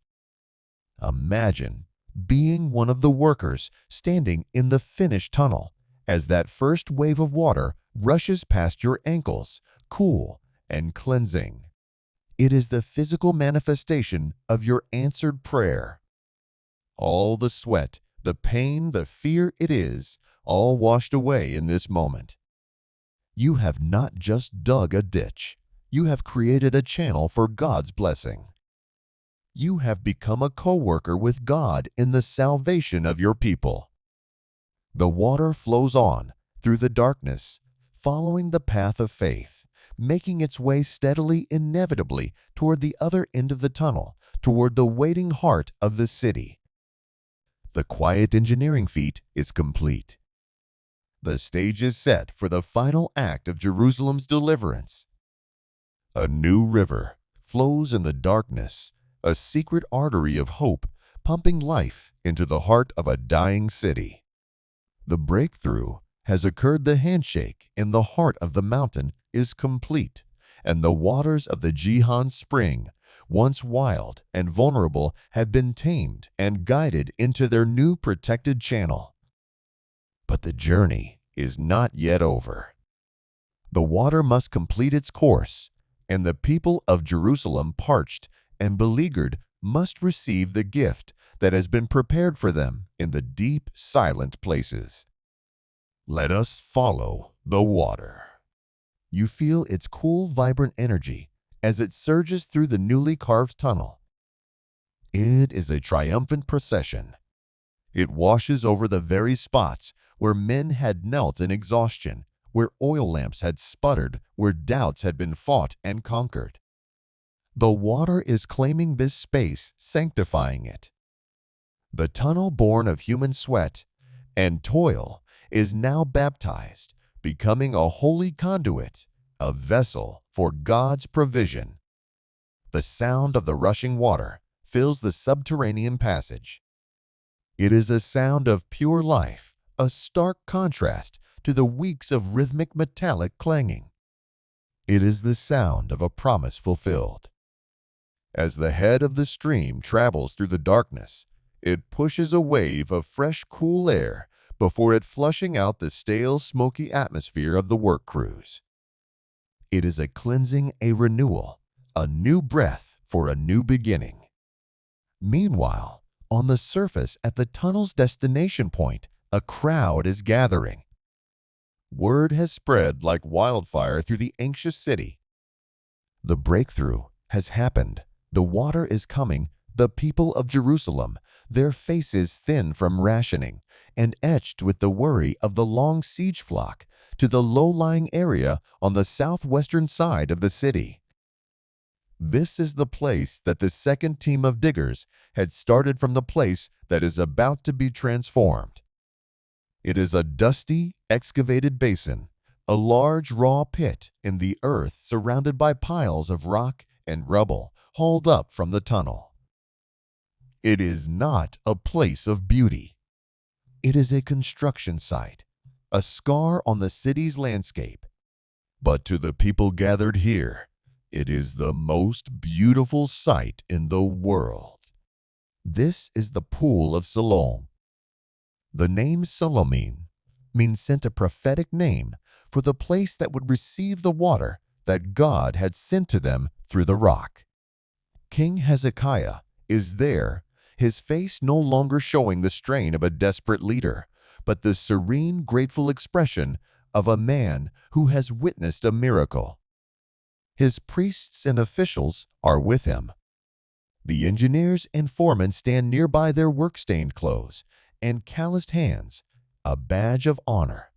Imagine being one of the workers standing in the finished tunnel as that first wave of water rushes past your ankles, cool and cleansing. It is the physical manifestation of your answered prayer. All the sweat, the pain, the fear, it is all washed away in this moment. You have not just dug a ditch, you have created a channel for God's blessing. You have become a co-worker with God in the salvation of your people. The water flows on through the darkness, following the path of faith, making its way steadily, inevitably, toward the other end of the tunnel, toward the waiting heart of the city. The quiet engineering feat is complete. The stage is set for the final act of Jerusalem's deliverance. A new river flows in the darkness, a secret artery of hope pumping life into the heart of a dying city. The breakthrough has occurred. The handshake in the heart of the mountain is complete, and the waters of the Jihan Spring, once wild and vulnerable, have been tamed and guided into their new protected channel. But the journey is not yet over. The water must complete its course, and the people of Jerusalem, parched and beleaguered, must receive the gift that has been prepared for them in the deep, silent places. Let us follow the water. You feel its cool, vibrant energy as it surges through the newly carved tunnel. It is a triumphant procession. It washes over the very spots where men had knelt in exhaustion, where oil lamps had sputtered, where doubts had been fought and conquered. The water is claiming this space, sanctifying it. The tunnel born of human sweat and toil is now baptized, becoming a holy conduit, a vessel for God's provision. The sound of the rushing water fills the subterranean passage. It is a sound of pure life, a stark contrast to the weeks of rhythmic metallic clanging. It is the sound of a promise fulfilled. As the head of the stream travels through the darkness, it pushes a wave of fresh, cool air before it flushing out the stale, smoky atmosphere of the work crews. It is a cleansing, a renewal, a new breath for a new beginning. Meanwhile, on the surface at the tunnel's destination point, a crowd is gathering. Word has spread like wildfire through the anxious city. The breakthrough has happened. The water is coming. The people of Jerusalem, their faces thin from rationing and etched with the worry of the long siege flock, to the low-lying area on the southwestern side of the city. This is the place that the second team of diggers had started from, the place that is about to be transformed. It is a dusty, excavated basin, a large raw pit in the earth surrounded by piles of rock and rubble hauled up from the tunnel. It is not a place of beauty. It is a construction site, a scar on the city's landscape. But to the people gathered here, it is the most beautiful sight in the world. This is the Pool of Siloam. The name Solomon means sent, a prophetic name for the place that would receive the water that God had sent to them through the rock. King Hezekiah is there, his face no longer showing the strain of a desperate leader, but the serene, grateful expression of a man who has witnessed a miracle. His priests and officials are with him. The engineers and foremen stand nearby, their work-stained clothes and calloused hands, a badge of honor.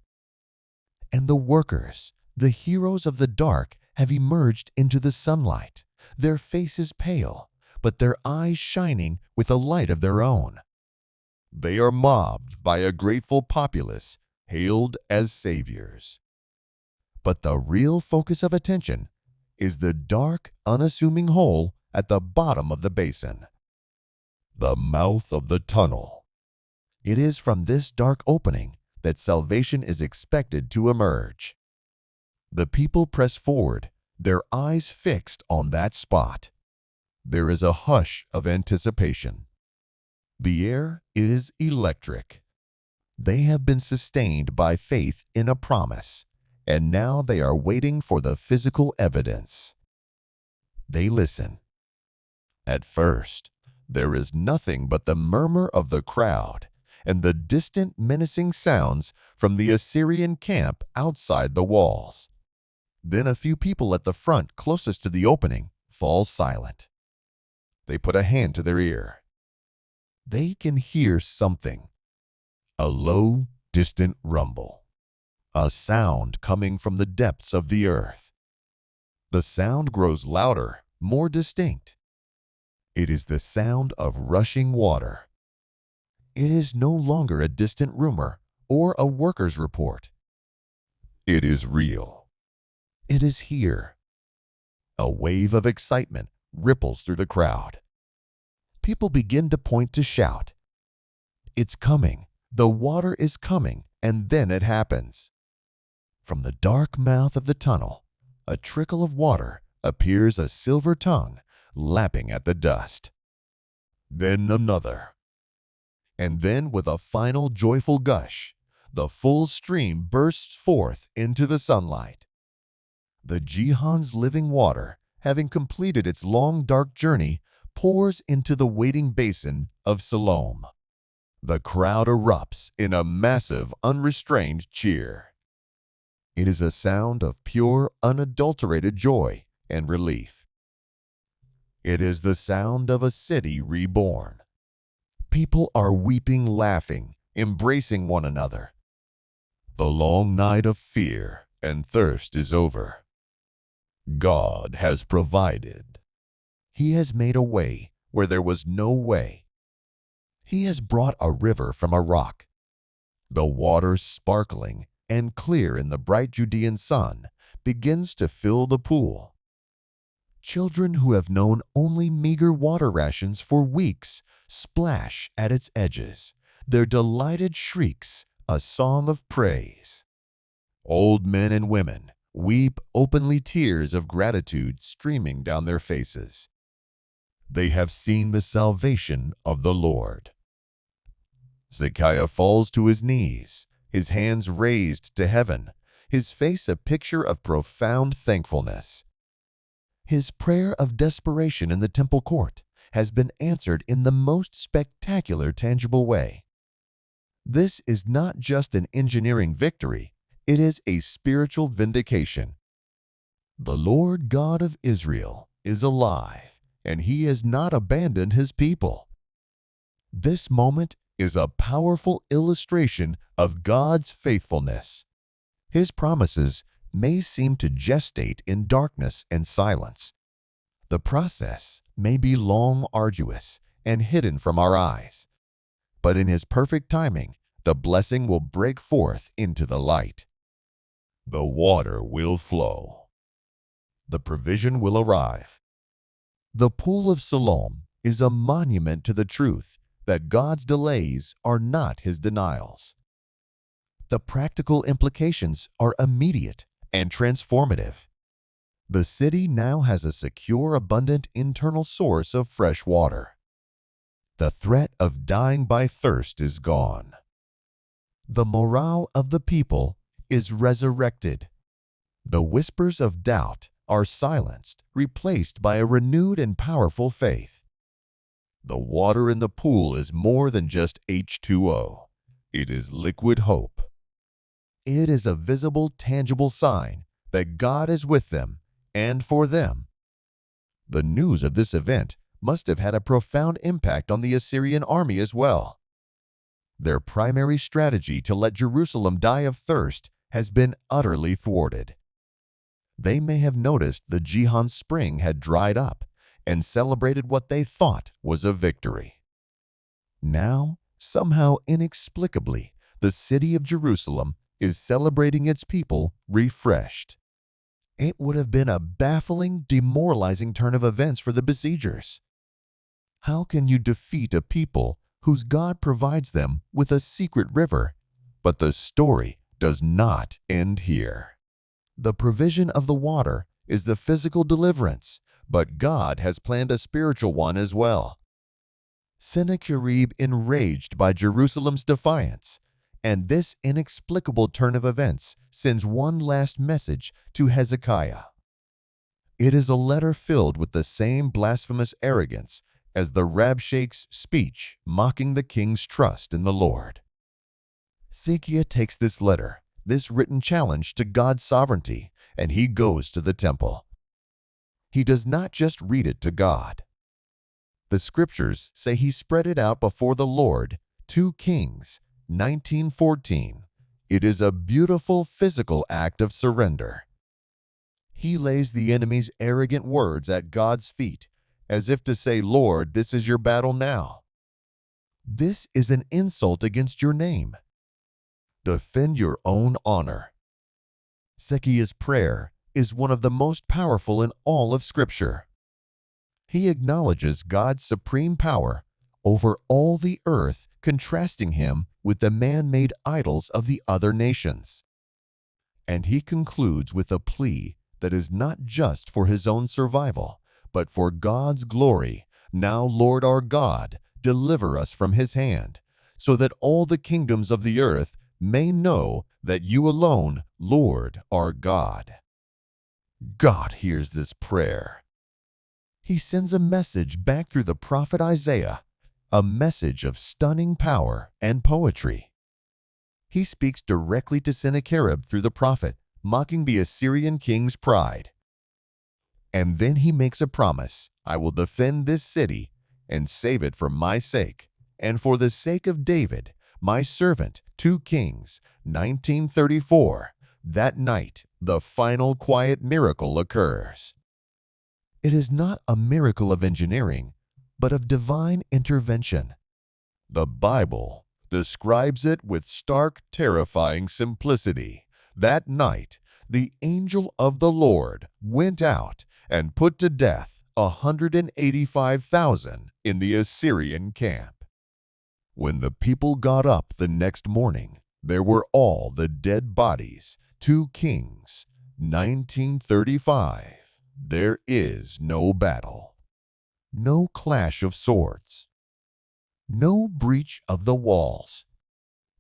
And the workers, the heroes of the dark, have emerged into the sunlight, their faces pale, but their eyes shining with a light of their own. They are mobbed by a grateful populace, hailed as saviors. But the real focus of attention is the dark, unassuming hole at the bottom of the basin, the mouth of the tunnel. It is from this dark opening that salvation is expected to emerge. The people press forward, their eyes fixed on that spot. There is a hush of anticipation. The air is electric. They have been sustained by faith in a promise, and now they are waiting for the physical evidence. They listen. At first, there is nothing but the murmur of the crowd and the distant menacing sounds from the Assyrian camp outside the walls. Then a few people at the front closest to the opening fall silent. They put a hand to their ear. They can hear something. A low, distant rumble. A sound coming from the depths of the earth. The sound grows louder, more distinct. It is the sound of rushing water. It is no longer a distant rumor or a worker's report. It is real. It is here. A wave of excitement ripples through the crowd. People begin to point to shout. It's coming. The water is coming, and then it happens. From the dark mouth of the tunnel, a trickle of water appears, a silver tongue lapping at the dust. Then another. And then, with a final joyful gush, the full stream bursts forth into the sunlight. The Gihon's living water, having completed its long dark journey, pours into the waiting basin of Siloam. The crowd erupts in a massive, unrestrained cheer. It is a sound of pure, unadulterated joy and relief. It is the sound of a city reborn. People are weeping, laughing, embracing one another. The long night of fear and thirst is over. God has provided. He has made a way where there was no way. He has brought a river from a rock. The water, sparkling and clear in the bright Judean sun, begins to fill the pool. Children who have known only meager water rations for weeks splash at its edges, their delighted shrieks a song of praise. Old men and women weep openly, tears of gratitude streaming down their faces. They have seen the salvation of the Lord. Hezekiah falls to his knees, his hands raised to heaven, his face a picture of profound thankfulness. His prayer of desperation in the temple court has been answered in the most spectacular, tangible way. This is not just an engineering victory, it is a spiritual vindication. The Lord God of Israel is alive, and He has not abandoned His people. This moment is a powerful illustration of God's faithfulness. His promises may seem to gestate in darkness and silence. The process may be long, arduous, and hidden from our eyes. But in His perfect timing, the blessing will break forth into the light. The water will flow. The provision will arrive. The pool of Siloam is a monument to the truth that God's delays are not His denials. The practical implications are immediate and transformative. The city now has a secure, abundant internal source of fresh water. The threat of dying by thirst is gone. The morale of the people is resurrected. The whispers of doubt are silenced, replaced by a renewed and powerful faith. The water in the pool is more than just H2O. It is liquid hope. It is a visible, tangible sign that God is with them and for them. The news of this event must have had a profound impact on the Assyrian army as well. Their primary strategy to let Jerusalem die of thirst has been utterly thwarted. They may have noticed the Gihon spring had dried up and celebrated what they thought was a victory. Now, somehow inexplicably, the city of Jerusalem is celebrating its people refreshed. It would have been a baffling, demoralizing turn of events for the besiegers. How can you defeat a people whose God provides them with a secret river? But the story does not end here. The provision of the water is the physical deliverance, but God has planned a spiritual one as well. Sennacherib, enraged by Jerusalem's defiance, and this inexplicable turn of events, sends one last message to Hezekiah. It is a letter filled with the same blasphemous arrogance as the Rabshakeh's speech mocking the king's trust in the Lord. Hezekiah takes this letter, this written challenge to God's sovereignty, and he goes to the temple. He does not just read it to God. The scriptures say he spread it out before the Lord, 2 Kings 19:14. It is a beautiful physical act of surrender. He lays the enemy's arrogant words at God's feet, as if to say, Lord, this is your battle now. This is an insult against your name. Defend your own honor. Hezekiah's prayer is one of the most powerful in all of Scripture. He acknowledges God's supreme power over all the earth, contrasting him with the man-made idols of the other nations. And he concludes with a plea that is not just for his own survival, but for God's glory. Now, Lord our God, deliver us from his hand, so that all the kingdoms of the earth may know that you alone, Lord, are God. God hears this prayer. He sends a message back through the prophet Isaiah, a message of stunning power and poetry. He speaks directly to Sennacherib through the prophet, mocking the Assyrian king's pride. And then he makes a promise, I will defend this city and save it for my sake, and for the sake of David, my servant, 2 Kings 19:34. That night, the final quiet miracle occurs. It is not a miracle of engineering, but of divine intervention. The Bible describes it with stark, terrifying simplicity. That night, the angel of the Lord went out and put to death 185,000 in the Assyrian camp. When the people got up the next morning, there were all the dead bodies. 2 Kings 19:35. There is no battle, no clash of swords, no breach of the walls,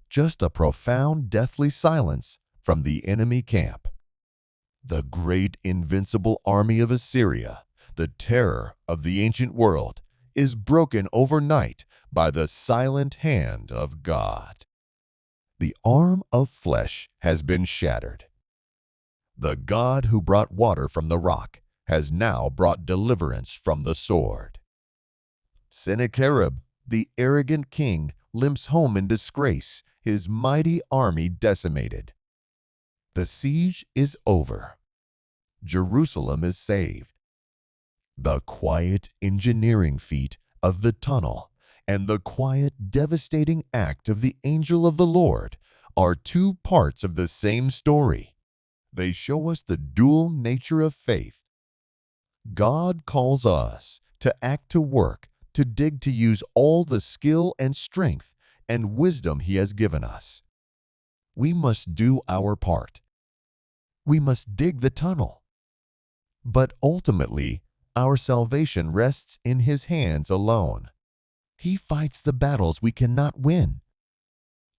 just a profound, deathly silence from the enemy camp. The great invincible army of Assyria, the terror of the ancient world, is broken overnight by the silent hand of God. The arm of flesh has been shattered. The God who brought water from the rock has now brought deliverance from the sword. Sennacherib, the arrogant king, limps home in disgrace, his mighty army decimated. The siege is over. Jerusalem is saved. The quiet engineering feat of the tunnel and the quiet, devastating act of the angel of the Lord are 2 parts of the same story. They show us the dual nature of faith. God calls us to act, to work, to dig, to use all the skill and strength and wisdom He has given us. We must do our part. We must dig the tunnel. But ultimately, our salvation rests in His hands alone. He fights the battles we cannot win.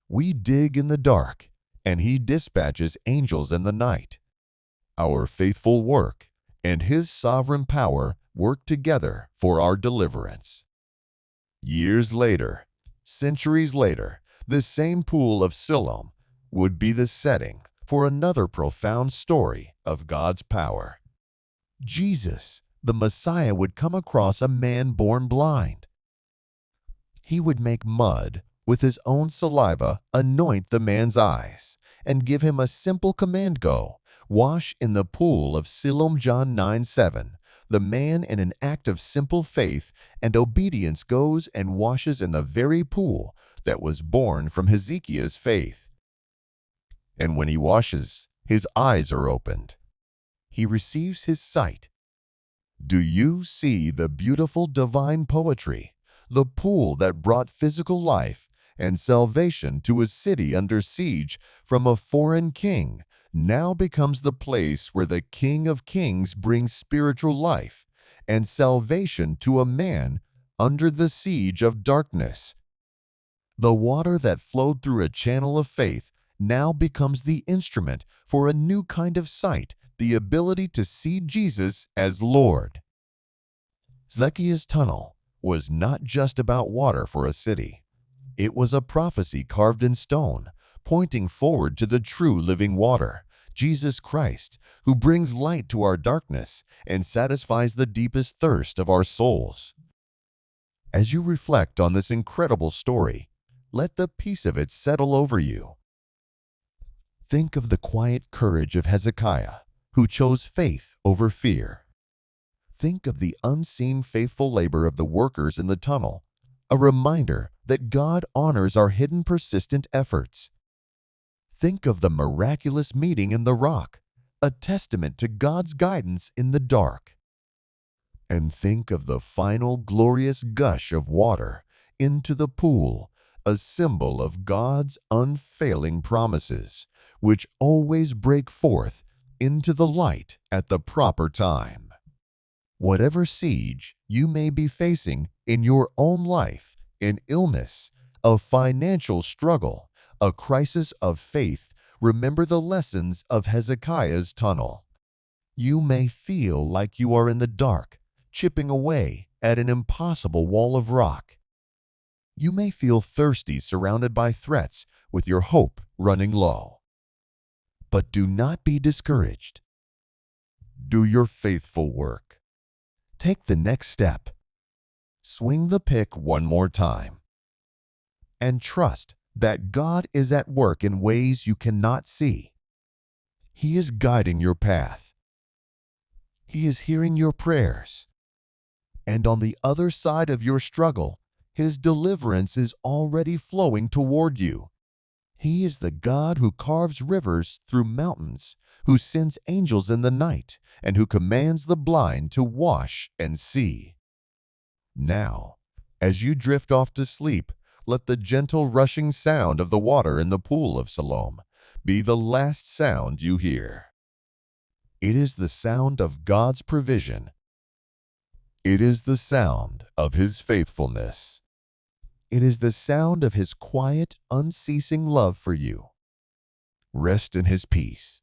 We dig in the dark, and He dispatches angels in the night. Our faithful work and His sovereign power work together for our deliverance. Years later, centuries later, the same pool of Siloam would be the setting for another profound story of God's power. Jesus, the Messiah, would come across a man born blind. He would make mud with His own saliva, anoint the man's eyes, and give him a simple command: go, wash in the pool of Siloam. John 9:7. The man, in an act of simple faith and obedience, goes and washes in the very pool that was born from Hezekiah's faith. And when he washes, his eyes are opened. He receives his sight. Do you see the beautiful divine poetry? The pool that brought physical life and salvation to a city under siege from a foreign king now becomes the place where the King of Kings brings spiritual life and salvation to a man under the siege of darkness. The water that flowed through a channel of faith now becomes the instrument for a new kind of sight, the ability to see Jesus as Lord. Hezekiah's tunnel was not just about water for a city. It was a prophecy carved in stone, pointing forward to the true living water, Jesus Christ, who brings light to our darkness and satisfies the deepest thirst of our souls. As you reflect on this incredible story, let the peace of it settle over you. Think of the quiet courage of Hezekiah, who chose faith over fear. Think of the unseen faithful labor of the workers in the tunnel, a reminder that God honors our hidden persistent efforts. Think of the miraculous meeting in the rock, a testament to God's guidance in the dark. And think of the final glorious gush of water into the pool, a symbol of God's unfailing promises, which always break forth into the light at the proper time. Whatever siege you may be facing in your own life, an illness, a financial struggle, a crisis of faith, remember the lessons of Hezekiah's tunnel. You may feel like you are in the dark, chipping away at an impossible wall of rock. You may feel thirsty, surrounded by threats, with your hope running low. But do not be discouraged. Do your faithful work. Take the next step. Swing the pick one more time. And trust that God is at work in ways you cannot see. He is guiding your path. He is hearing your prayers. And on the other side of your struggle, His deliverance is already flowing toward you. He is the God who carves rivers through mountains, who sends angels in the night, and who commands the blind to wash and see. Now, as you drift off to sleep, let the gentle rushing sound of the water in the pool of Siloam be the last sound you hear. It is the sound of God's provision. It is the sound of His faithfulness. It is the sound of His quiet, unceasing love for you. Rest in His peace.